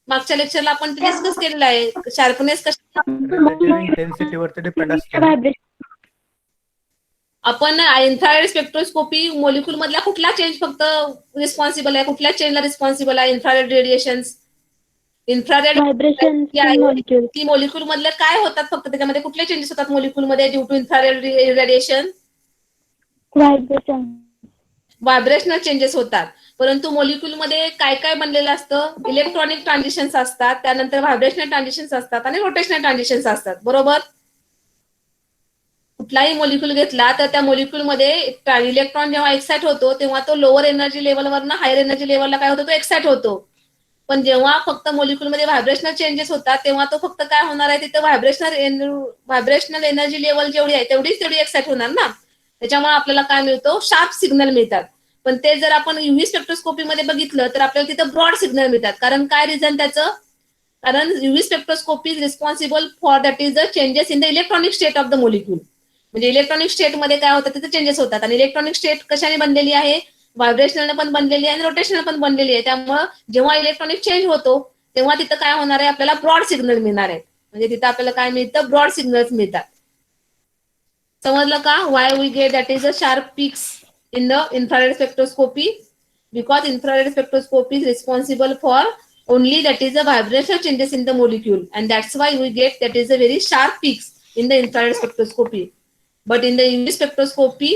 मागच्या लेक्चरला आपण डिस्कस केलेलं आहे. शार्पनेस कशा
रिलेटिव्ह इंटेन्सिटीवरती डिपेंड असते.
आपण इन्फ्रारेड स्पेक्ट्रोस्कोपी मोलिक्यूल मधला कुठला चेंज फक्त रिस्पॉन्सिबल आहे? कुठल्या चेंजला रिस्पॉन्सिबल आहे इन्फ्रारेड रेडिएशन्स? इन्फ्रारेड की मोलिक्यूल मधले काय होतात? फक्त त्याच्यामध्ये कुठले चेंजेस होतात मोलिक्यूल मध्ये due to infrared radiation? Vibrational changes होतात. परंतु मोलिक्यूल मध्ये काय काय बनलेलं असतं? इलेक्ट्रॉनिक ट्रान्झिशन्स असतात, त्यानंतर व्हायब्रेशनल ट्रान्झिशन्स असतात आणि रोटेशनल ट्रान्झिशन्स असतात. बरोबर? कुठलाही मोलिक्यूल घेतला तर त्या मोलिक्यूल मध्ये इलेक्ट्रॉन जेव्हा एक्साइट होतो तेव्हा तो लोअर एनर्जी लेवलवरनं हायर एनर्जी लेवलला काय होतो? तो एक्साइट होतो. पण जेव्हा फक्त मोलिक्यूल मध्ये व्हायब्रेशनल चेंजेस होतात तेव्हा तो फक्त काय होणार आहे? तिथं व्हायब्रेशनल एनर्जी लेवल जेवढी आहे तेवढी एक्साइट होणार ना. त्याच्यामुळे आपल्याला काय मिळतो? शार्प सिग्नल मिळतात. पण ते जर आपण युव्ही स्पेक्ट्रोस्कोपी मध्ये बघितलं तर आपल्याला तिथं ब्रॉड सिग्नल मिळतात. कारण काय रिझन त्याचं? कारण UV spectroscopy is responsible for that is the changes in the electronic state of the molecule. म्हणजे इलेक्ट्रॉनिक स्टेट मध्ये काय होतं? तिथे चेंजेस होतात. आणि इलेक्ट्रॉनिक स्टेट कशाने बनलेली आहे? व्हायब्रेशनल पण बनलेली आहे आणि रोटेशनल पण बनलेली आहे. त्यामुळे जेव्हा इलेक्ट्रॉनिक चेंज होतो तेव्हा तिथं काय होणार आहे? आपल्याला ब्रॉड सिग्नल मिळणार आहे. म्हणजे तिथं आपल्याला काय मिळतं? ब्रॉड सिग्नल्स मिळतात. समजलं का? Why we get that is a sharp peaks in the infrared spectroscopy? Because infrared spectroscopy is responsible for only that is the vibrational changes in the molecule, and that's why we get that is a very sharp peaks in the infrared spectroscopy. But in the UV spectroscopy,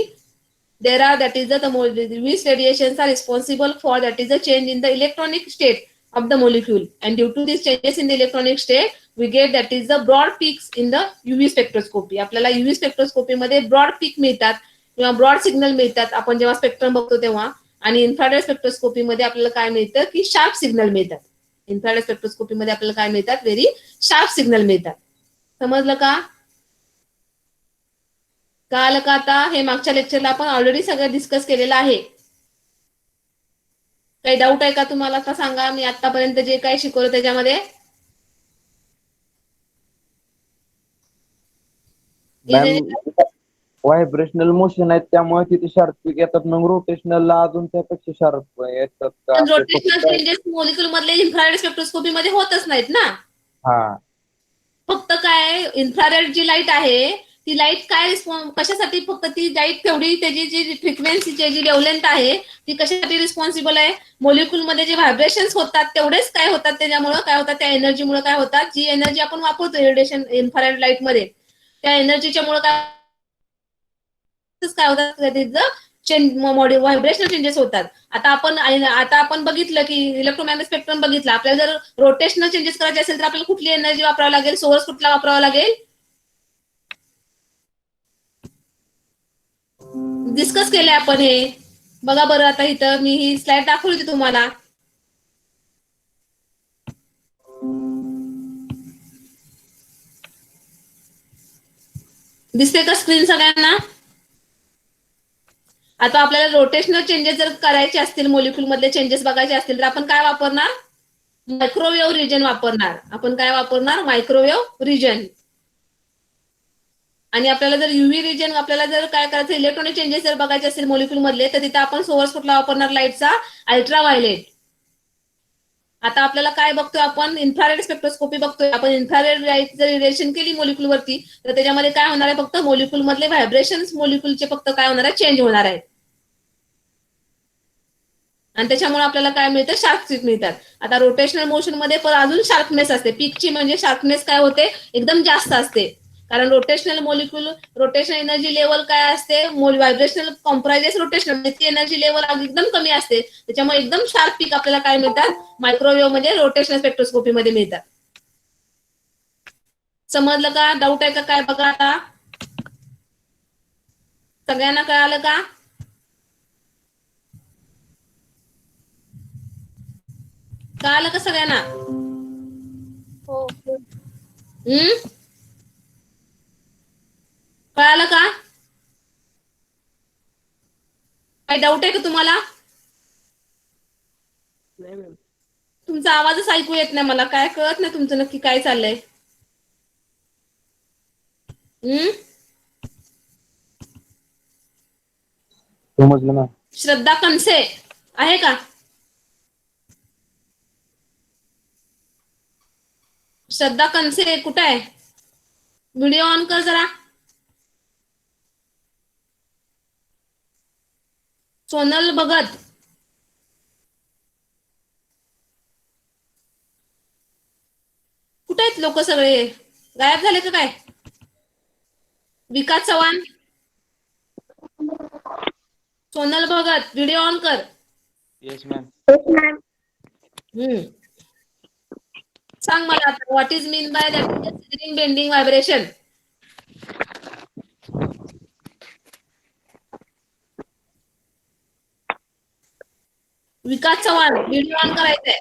there are that is the UV radiations are responsible for that is a change in the electronic state of the molecule, and due to these changes in the electronic state, we get that is the broad peaks in the UV spectroscopy. आपल्याला UV spectroscopy मध्ये broad peak मिळतात किंवा broad signal मिळतात आपण जेव्हा स्पेक्ट्रम बघतो तेव्हा. आणि इन्फ्रारेड स्पेक्ट्रोस्कोपी मध्ये आपल्याला काय मिळतं? की शार्प सिग्नल मिळतात. इन्फ्रारेड स्पेक्ट्रोस्कोपी मध्ये आपल्याला काय मिळतात? व्हेरी शार्प सिग्नल मिळतात. समजलं का? कळालं का आता? हे मागच्या लेक्चरला आपण ऑलरेडी सगळं डिस्कस केलेलं आहे. काही डाऊट आहे का तुम्हाला? का सांगा. मी आतापर्यंत जे काही शिकवलं त्याच्यामध्ये
व्हायब्रेशनल मोशन आहेत त्यामुळे तिथे शार्प पीक येतात. मग रोटेशनलला अजून त्यापेक्षा शार्प येतात का?
रोटेशनल चेंजेस मोलिक्यूल मधले इन्फ्रारेड स्पेक्ट्रोस्कोपी मध्ये होतच नाहीत ना.
हा,
फक्त काय इन्फ्रारेड जी लाईट आहे ती लाईट काय कशासाठी? फक्त ती लाईट तेवढी त्याची जी फ्रिक्वेन्सीची जी वेव्हलेंथ आहे ती कशासाठी रिस्पॉन्सिबल आहे? मोलिक्यूल मध्ये जे व्हायब्रेशन्स होतात तेवढेच काय होतात? त्याच्यामुळे काय होतात? त्या एनर्जीमुळे काय होतात? जी एनर्जी आपण वापरतो रेडिएशन इन्फ्रारेड लाईट मध्ये त्या एनर्जीच्या मुळे काय होतात? व्हायब्रेशनल चेंजेस होतात. आता आपण बघितलं की इलेक्ट्रोमॅग्नेटिक स्पेक्ट्रम बघितला. आपल्याला जर रोटेशनल चेंजेस करायचे असेल तर आपल्याला कुठली एनर्जी वापरावी लागेल? सोर्स कुठला वापरावा लागेल? डिस्कस केलंय आपण हे. बघा बरं आता इथं मी ही स्लाइड दाखवली होती तुम्हाला. दिसते का स्क्रीन सगळ्यांना? आता आपल्याला रोटेशनल चेंजेस जर करायचे असतील मोलिक्यूल मधले चेंजेस बघायचे असतील तर आपण काय वापरणार? मायक्रोवेव्ह रिजन वापरणार. आपण काय वापरणार? Microwave region. आणि आपल्याला जर युव्ही रिजन आपल्याला जर काय करायचं इलेक्ट्रॉनिक चेंजेस जर बघायचे असेल मोलिक्यूल मधले तर तिथे आपण सोर्स कुठला वापरणार लाईटचा? अल्ट्राव्हायलेट. आता आपल्याला काय बघतोय आपण, इन्फ्रारेड स्पेक्ट्रोस्कोपी बघतोय आपण. इन्फ्रारेड लाईट जर रिलेशन केली मोलिक्युल वरती, तर त्याच्यामध्ये काय होणार आहे, फक्त मोलिक्युल मधले व्हायब्रेशन्स मोलिक्युलचे फक्त काय होणार आहे, चेंज होणार आहेत. आणि त्याच्यामुळे आपल्याला काय मिळतं, शार्पनेस मिळतात. आता रोटेशनल मोशन मध्ये पण अजून शार्पनेस असते. पीकची म्हणजे शार्पनेस काय होते, एकदम जास्त असते. कारण rotational molecule, rotational energy level काय असते, व्हायब्रेशनल कॉम्प्राइजेस रोटेशनल, ती एनर्जी लेवल एकदम कमी असते. त्याच्यामुळे एकदम शार्प पीक आपल्याला काय मिळतात, मायक्रोवेव्ह मध्ये रोटेशनल स्पेक्ट्रोस्कोपी मध्ये मिळतात. समजलं का? डाऊट आहे का काय बघा आता. सगळ्यांना कळालं का? कळालं का सगळ्यांना?
हो.
कळालं का? काय डाऊट आहे का तुम्हाला?
नाही मॅम.
तुमचा आवाजच ऐकू येत नाही मला, काय कळत नाही तुमचं नक्की काय चाललंय.
समजलं ना.
श्रद्धा कणसे आहे का? श्रद्धा कणसे कुठे आहे? व्हिडिओ ऑन कर जरा. सोनल भगत, कुठे आहेत लोक सगळे, गायब झाले का काय? विकास चव्हाण, सोनल भगत, व्हिडिओ ऑन कर.
Yes ma'am.
सांग मला आता, what is mean by that is scissoring bending vibration. Vikas Chavan, video on करायचंय.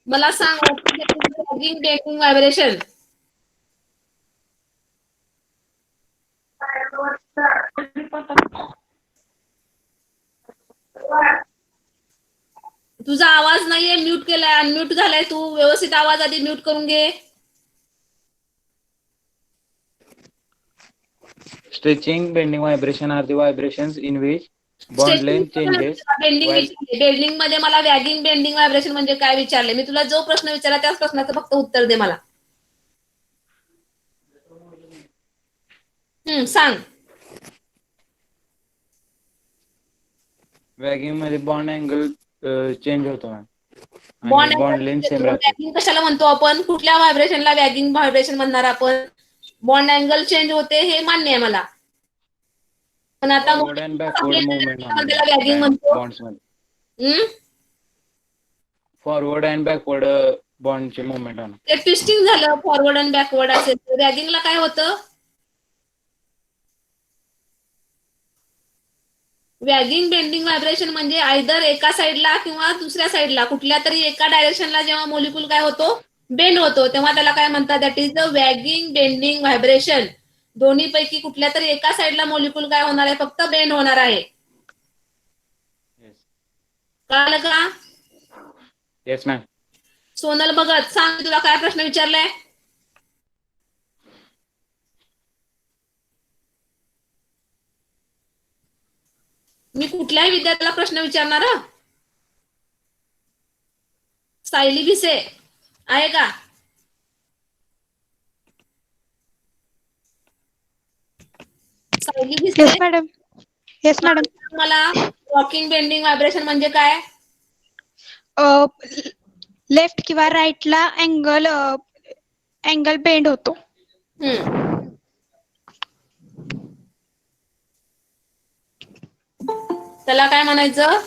मला सांग, what is scissoring bending vibration. तुझा आवाज नाहीये, म्यूट केलाय, अनम्यूट झालाय तू. व्यवस्थित आवाज आधी म्यूट करून घे.
Stretching, bending vibration are the vibrations in which bond length changes while
bending मध्ये मला वॅगिंग बेंडिंग व्हायब्रेशन म्हणजे काय विचारले. मी तुला जो प्रश्न विचारला त्याच प्रश्नाचं फक्त उत्तर दे मला. सांग.
वॅगिंग मध्ये बॉन्ड अँगल चेंज होतो मॅम.
बॉन्ड
आणि बॉन्ड लेंथ सेम राहते.
वॅगिंग कशाला म्हणतो आपण, कुठल्या व्हायब्रेशनला वॅगिंग व्हायब्रेशन म्हणणार आपण. बॉन्ड अँगल चेंज होते हे मान्य आहे मला, पण आता
फॉरवर्ड अँड बॅकवर्ड मुवमेंट होणार
वॅगिंग म्हणतो.
बॉन्ड्स मध्ये. फॉरवर्ड अँड बॅकवर्ड बॉन्डचे मुवमेंट होणार.
ते ट्विस्टिंग झालं, फॉरवर्ड अँड बॅकवर्ड असेल तर वॅगिंगला काय होतं, वॅगिंग बेंडिंग व्हायब्रेशन म्हणजे आयदर एका साईडला किंवा दुसऱ्या साईडला कुठल्या तरी एका डायरेक्शनला जेव्हा मोलिक्युल काय होतो, बेंड होतो, तेव्हा त्याला काय म्हणतात, that is the वॅगिंग bending vibration. दोन्ही पैकी कुठल्या तरी एका साईडला मोलिक्युल काय होणार आहे, फक्त बेंड होणार आहे. कळालं का?
Yes ma'am.
सोनल भगत, सांग तुला काय प्रश्न विचारलाय. मी कुठल्याही विद्यार्थ्याला प्रश्न विचारणार. सायली भिसे आहे का? Sayali Bhise.
Yes madam. Yes madam.
मला रॉकिंग बेंडिंग व्हायब्रेशन म्हणजे काय?
लेफ्ट किंवा राईटला अँगल बेंड होतो.
त्याला काय म्हणायचं?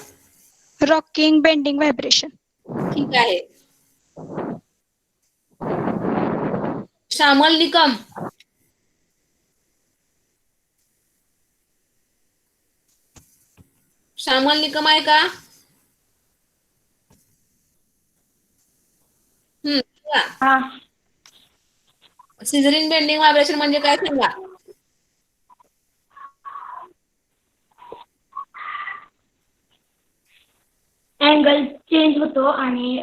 Rocking bending vibration.
ठीक आहे. श्यामल निकम, श्यामल निकम आहे का? सिझरिंग बेंडिंग व्हायब्रेशन म्हणजे काय सांगा?
अँगल चेंज होतो आणि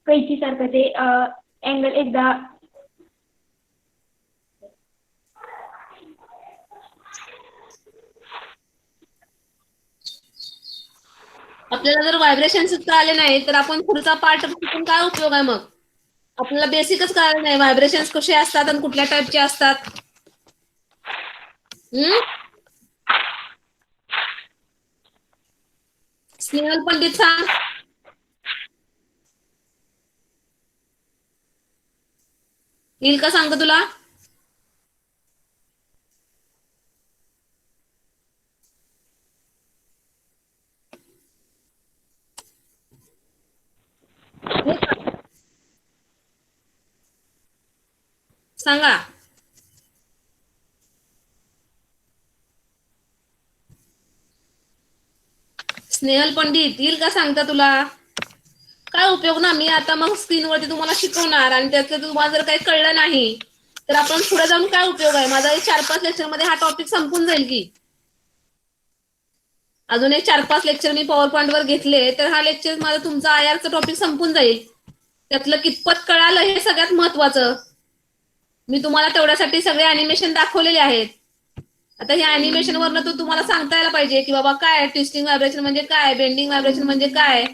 कैची सारखं ते अँगल एकदा
आपल्याला जर व्हायब्रेशन आले नाही तर आपण पुढचा पार्ट शिकून काय उपयोग आहे मग? आपल्याला बेसिकच कळालं नाही व्हायब्रेशन्स कसे असतात आणि कुठल्या टाईपचे असतात. स्नेहल पंडित सांग. येईल का सांगतो तुला? सांगा. स्नेहल पंडित येईल का सांगता तुला? काय उपयोग ना, मी आता मग स्क्रीनवरती तुम्हाला शिकवणार आणि त्याचं तुम्हाला जर काही कळलं नाही तर आपण पुढे जाऊन काय उपयोग आहे? माझा 4-5 लेक्चर मध्ये हा टॉपिक संपून जाईल की. अजून एक 4-5 लेक्चर मी पॉवर पॉईंट वर घेतले तर हा लेक्चर माझा तुमचा आयआरचा टॉपिक संपून जाईल. त्यातलं कितपत कळालं हे सगळ्यात महत्वाचं. मी तुम्हाला तेवढ्यासाठी सगळे अॅनिमेशन दाखवलेले आहेत. आता ह्या अॅनिमेशन वरनं तो तुम्हाला सांगता यायला पाहिजे की बाबा काय ट्विस्टिंग व्हायब्रेशन म्हणजे काय, बेंडिंग व्हायब्रेशन म्हणजे काय.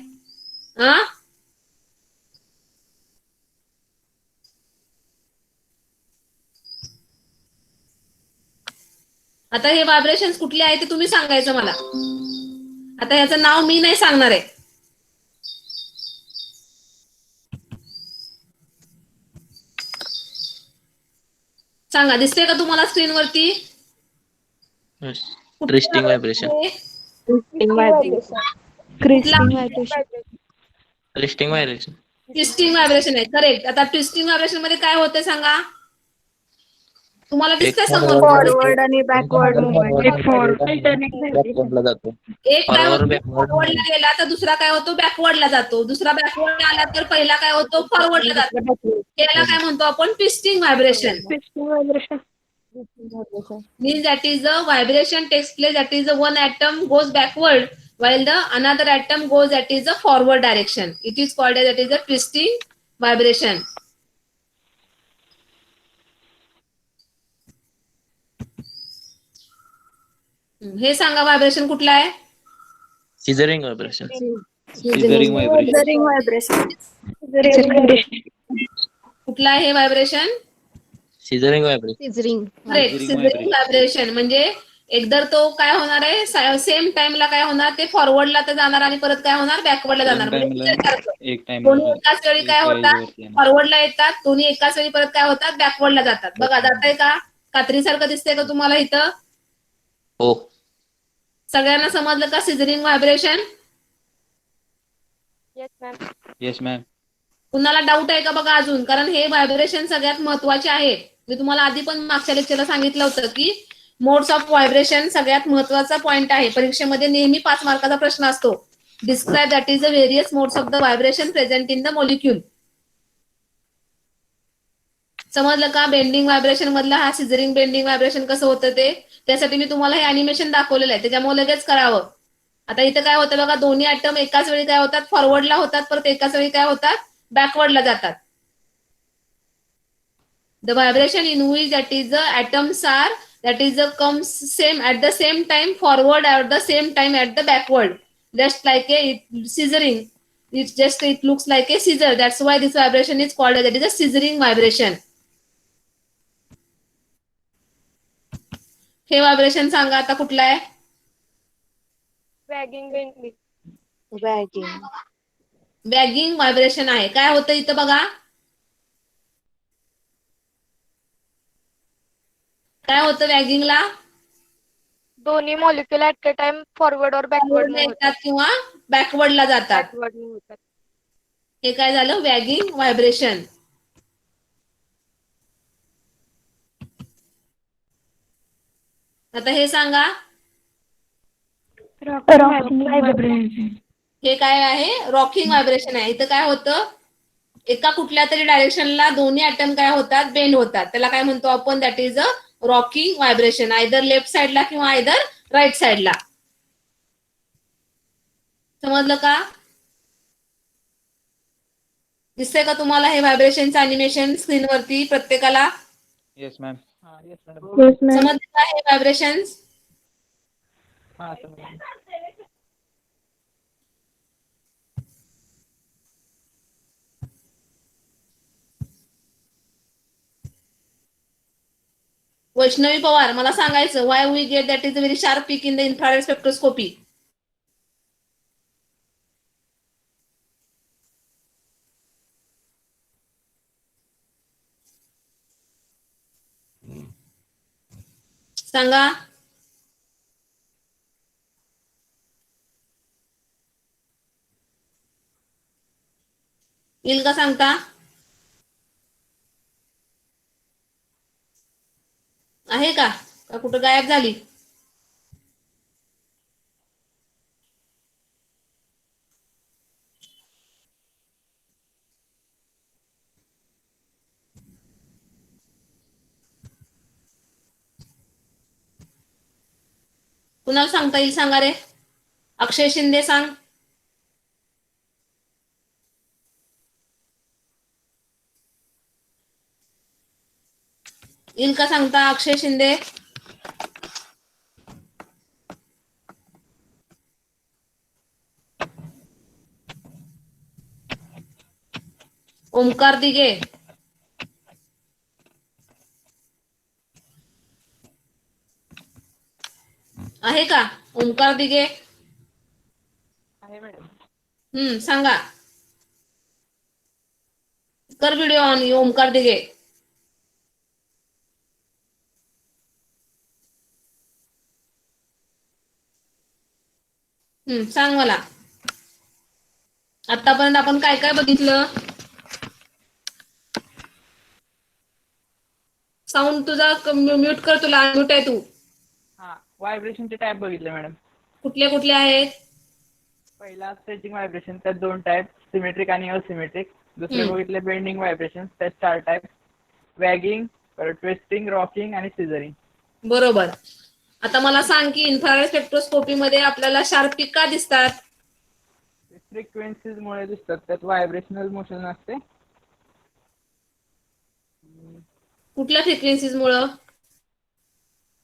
आता हे व्हायब्रेशन कुठले आहे ते तुम्ही सांगायचं मला. आता ह्याचं नाव मी नाही सांगणार आहे. सांगा, दिसते का तुम्हाला स्क्रीनवरती?
Twisting vibration.
Twisting vibration.
Twisting vibration.
Twisting vibration आहे, करेक्ट. आता ट्विस्टिंग व्हायब्रेशन मध्ये काय होते सांगा? तुम्हाला दिसतंय समोर?
फॉरवर्ड आणि बॅकवर्ड मुवमेंट.
बॅकवर्डला जातो.
एक काय
फॉरवर्ड
होतो
बॅकवर्ड
फॉरवर्डला गेला तर दुसरा काय होतो बॅकवर्डला जातो. दुसरा बॅकवर्डला आला तर पहिला काय होतो फॉरवर्डला जातो. याला काय म्हणतो आपण? Twisting vibration.
Twisting vibration.
Means that is the vibration takes place, that is the one atom goes backward while the another atom goes that is the forward direction. It is called as that is the twisting vibration. हे सांगा व्हायब्रेशन कुठला आहे?
सिझरिंग व्हायब्रेशन.
सिझरिंग व्हायब्रेशन.
कुठला आहे हे व्हायब्रेशन?
सिझरिंग व्हायब्रेशन.
सिझरिंग व्हायब्रेशन म्हणजे एकदा तो काय होणार आहे सेम टाइमला काय होणार ते फॉरवर्डला तर जाणार आणि परत काय होणार बॅकवर्डला जाणार. दोन्ही एकाच वेळी काय होतात फॉरवर्डला येतात, दोन्ही एकाच वेळी परत काय होतात बॅकवर्डला जातात. बघा जाताय का? कात्रीसारखं दिसतंय का तुम्हाला इथं?
हो.
सगळ्यांना समजलं का सिझरिंग व्हायब्रेशन?
Yes ma'am.
कुणाला डाऊट आहे का बघा अजून? कारण हे व्हायब्रेशन सगळ्यात महत्वाचे आहे. मी तुम्हाला आधी पण मागच्या लेक्चरला सांगितलं होतं की मोड्स ऑफ व्हायब्रेशन सगळ्यात महत्वाचा पॉइंट आहे. परीक्षेमध्ये नेहमी 5 मार्काचा प्रश्न असतो. Describe that is the various modes of the vibration present in the molecule. समजलं का? बेंडिंग व्हायब्रेशन मधला हा सिझरिंग बेंडिंग व्हायब्रेशन कसं होतं ते. त्यासाठी मी तुम्हाला हे अॅनिमेशन दाखवलेलं आहे, त्याच्यामुळे लगेच करावं. आता इथं काय होतं बघा, दोन्ही ऍटम एकाच वेळी काय होतात फॉरवर्डला होतात, परत एकाच वेळी काय होतात बॅकवर्डला जातात. The vibration in which that is the atoms are that is the comes same at the same time forward at the same time at the backward, just like a scissoring. It looks like a scissor. That's why this vibration is called as that is a scissoring vibration. हे व्हायब्रेशन सांगा आता कुठलं आहे? वॅगिंग व्हायब्रेशन आहे. काय होतं इथं बघा, काय होतं वॅगिंगला?
दोन्ही molecule at a time forward और बॅकवर्ड
येतात किंवा बॅकवर्डला जातात. हे काय झालं? वॅगिंग व्हायब्रेशन. आता हे सांगा हे काय आहे? रॉकिंग व्हायब्रेशन आहे. इथं काय होतं एका कुठल्या तरी डायरेक्शनला दोन्ही ॲटम काय होतात बेंड होतात. त्याला काय म्हणतो आपण? That is a rocking vibration. Either left साइडला किंवा आयदर राईट साइडला. समजलं का? दिसतंय का तुम्हाला हे व्हायब्रेशनचं अॅनिमेशन स्क्रीनवरती प्रत्येकाला?
Yes ma'am.
समजलं का हे व्हायब्रेशन? वैष्णवी पवार, मला सांगायचं why we get that is a very sharp peak in the infrared spectroscopy. सांगा. येईल का सांगता? आहे का कुठं गायब झाली? कुणाला सांगता येईल सांगा रे. अक्षय शिंदे सांग. येईल का सांगता अक्षय शिंदे? ओमकार दिघे आहे का? ओमकार दिघे
आहे मॅडम.
सांगा. कर व्हिडिओ ऑन ओमकार दिघे. सांग मला. आतापर्यंत आपण काय काय बघितलं? साऊंड तुझा म्यूट कर, तुला अनम्यूट आहे तू.
हा, व्हायब्रेशनचे टाईप बघितले मॅडम.
कुठले कुठले आहेत?
पहिला स्ट्रेचिंग व्हायब्रेशन, त्यात 2 टाईप, सिमेट्रिक आणि असिमेट्रिक. दुसरे बघितले बेंडिंग व्हायब्रेशन, त्यात 4 टाईप, वॅगिंग, ट्विस्टिंग, रॉकिंग आणि सिझरिंग.
बरोबर. आता मला सांग की इन्फ्रारेड स्पेक्ट्रोस्कोपी मध्ये आपल्याला शार्प पीक का दिसतात?
फ्रिक्वेन्सीज मुळे दिसतात, त्यात व्हायब्रेशनल मोशन असते.
कुठल्या फ्रिक्वेन्सीज मुळे?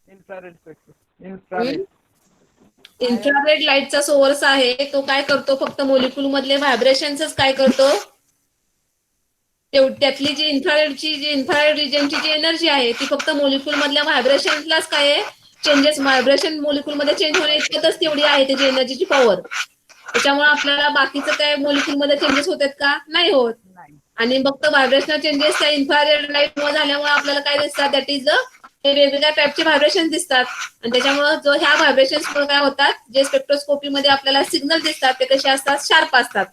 Infrared spectrum, infrared.
इन्फ्रारेड लाईटचा सोर्स आहे, तो काय करतो? फक्त मोलिक्यूल मधले व्हायब्रेशनच काय करतो? त्यातली जी इन्फ्रारेड रिजनची जी एनर्जी आहे ती फक्त मोलिक्यूल मधल्या व्हायब्रेशनलाच काय आहे, चेंजेस व्हायब्रेशन मोलिक्यूल मध्ये चेंज होण्या इतकंच तेवढी आहे त्याची एनर्जीची पॉवर. त्याच्यामुळे आपल्याला बाकीचं काय मोलिक्यूल मध्ये चेंजेस होत आहेत का? नाही होत. आणि फक्त व्हायब्रेशनल चेंजेस त्या इन्फ्रारेड लाईट मुळे झाल्यामुळे आपल्याला काय दिसतात? दॅट इज हे वेगवेगळ्या टाईपचे व्हायब्रेशन दिसतात. आणि त्याच्यामुळे जो ह्या व्हायब्रेशन्समुळे काय होतात, जे स्पेक्ट्रोस्कोपी मध्ये आपल्याला सिग्नल दिसतात ते कसे असतात? शार्प असतात.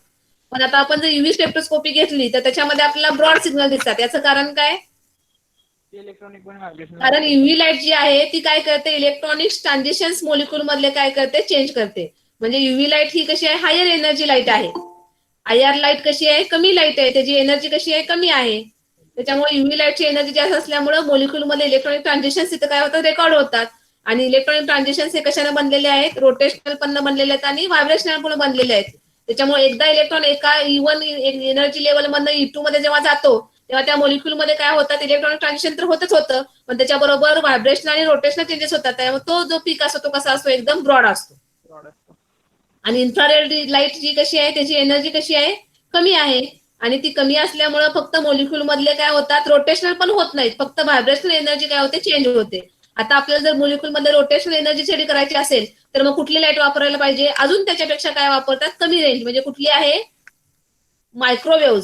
पण आता आपण जर युव्ही स्पेक्ट्रोस्कोपी घेतली तर त्याच्यामध्ये आपल्याला ब्रॉड सिग्नल दिसतात. याचं कारण काय?
Electronic vibration.
कारण युव्ही लाईट जी आहे ती काय करते? इलेक्ट्रॉनिक ट्रान्झिशन्स मोलिक्यूल मधले काय करते? चेंज करते. म्हणजे युव्ही लाईट ही कशी आहे? हायर एनर्जी लाईट आहे. आयआर लाईट कशी आहे? कमी लाईट आहे, त्याची एनर्जी कशी आहे? कमी आहे. त्याच्यामुळे युव्ही लाईटची एनर्जी जास्त असल्यामुळे मोलिक्यूल मध्ये इलेक्ट्रॉनिक ट्रान्झिशन्स तिथे काय होतात? रेकॉर्ड होतात. आणि इलेक्ट्रॉनिक ट्रान्झिशन्स हे कशाने बनलेले आहेत? रोटेशनल पण बनलेले आहेत आणि व्हायब्रेशनल पण बनलेले आहेत. त्याच्यामुळे एकदा इलेक्ट्रॉन एका E1 एनर्जी लेवल मधनं E2 मध्ये जेव्हा जातो तेव्हा त्या मोलिक्यूल मध्ये काय होतात? इलेक्ट्रॉनिक ट्रान्झिशन तर होतच होतं, पण त्याच्याबरोबर व्हायब्रेशन आणि रोटेशनल चेंजेस होतात. त्यामुळे तो जो पीक असतो तो कसा असतो? एकदम ब्रॉड असतो. आणि इन्फ्रारेड लाईट जी कशी आहे त्याची एनर्जी कशी आहे? कमी आहे. आणि ती कमी असल्यामुळे फक्त मोलिक्यूल मधले काय होतात? रोटेशनल पण होत नाहीत, फक्त व्हायब्रेशनल एनर्जी काय होते? चेंज होते. आता आपल्याला जर मोलिक्यूल मध्ये रोटेशनल एनर्जी स्टडी करायची असेल तर मग कुठली लाईट वापरायला पाहिजे? अजून त्याच्यापेक्षा काय वापरतात? कमी रेंज. म्हणजे कुठली आहे? मायक्रोवेव्ह.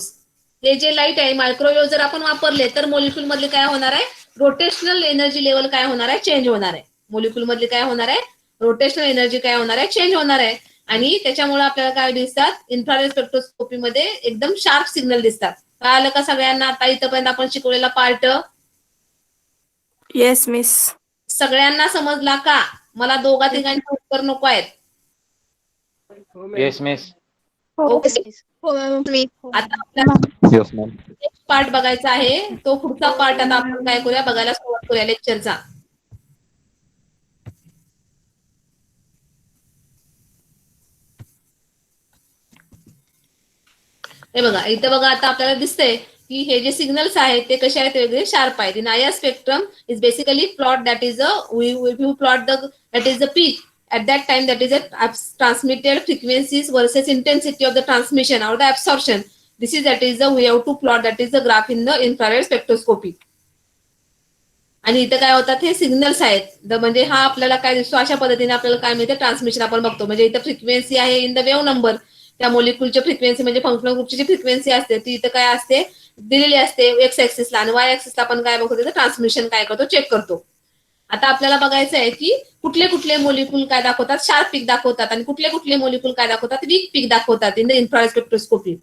हे जे लाईट आहे मायक्रोवेव्ह जर आपण वापरले तर मोलिक्यूल मधले काय होणार आहे? रोटेशनल एनर्जी लेवल काय होणार आहे? चेंज होणार आहे. मोलिक्यूल मधले काय होणार आहे? रोटेशनल एनर्जी काय होणार आहे? चेंज होणार आहे. आणि त्याच्यामुळे आपल्याला काय दिसतात? इन्फ्रारेड स्पेक्ट्रोस्कोपी मध्ये एकदम शार्प सिग्नल दिसतात. कळालं का सगळ्यांना? आता इथपर्यंत आपण शिकवलेला पार्ट
येस मिस.
सगळ्यांना समजला का? मला दोघा तिघांचे उत्तर नको आहेत.
Yes miss.
ओके. आता आपल्याला पार्ट बघायचा आहे, तो पुढचा पार्ट आता आपण काय करूया? बघायला सुरुवात करूया लेक्चरचा. हे बघा इथे बघा, आता आपल्याला दिसतंय की हे जे सिग्नल्स आहेत ते कसे आहेत? वेगळे शार्प आहेत. In IR spectrum is basically plot that is we plot that is the peak at that time, that is a transmitted frequencies versus intensity of the transmission or the absorption. This is that is the we have to plot, that is the graph in the infrared spectroscopy. आणि इथं काय होतात हे सिग्नल्स आहेत. म्हणजे हा आपल्याला काय दिसतो अशा पद्धतीने आपल्याला काय मिळतं ट्रान्समिशन आपण बघतो. म्हणजे इथं फ्रिक्वेन्सी आहे इन द वेव्ह नंबर, त्या मोलिक्युलची फ्रिक्वेन्सी म्हणजे फंक्शनल ग्रुपची जी फ्रिक्वेन्सी असते ती इथं काय असते दिलेली असते एक्स ऍक्सिसला, आणि वाय ऍक्सिसला आपण काय बघतो ट्रान्समिशन काय करतो चेक करतो. आता आपल्याला बघायचं आहे की कुठले कुठले मोलिक्यूल काय दाखवतात शार्प पीक दाखवतात आणि कुठले कुठले मोलिक्यूल काय दाखवतात वीक पीक दाखवतात in the infrared spectroscopy.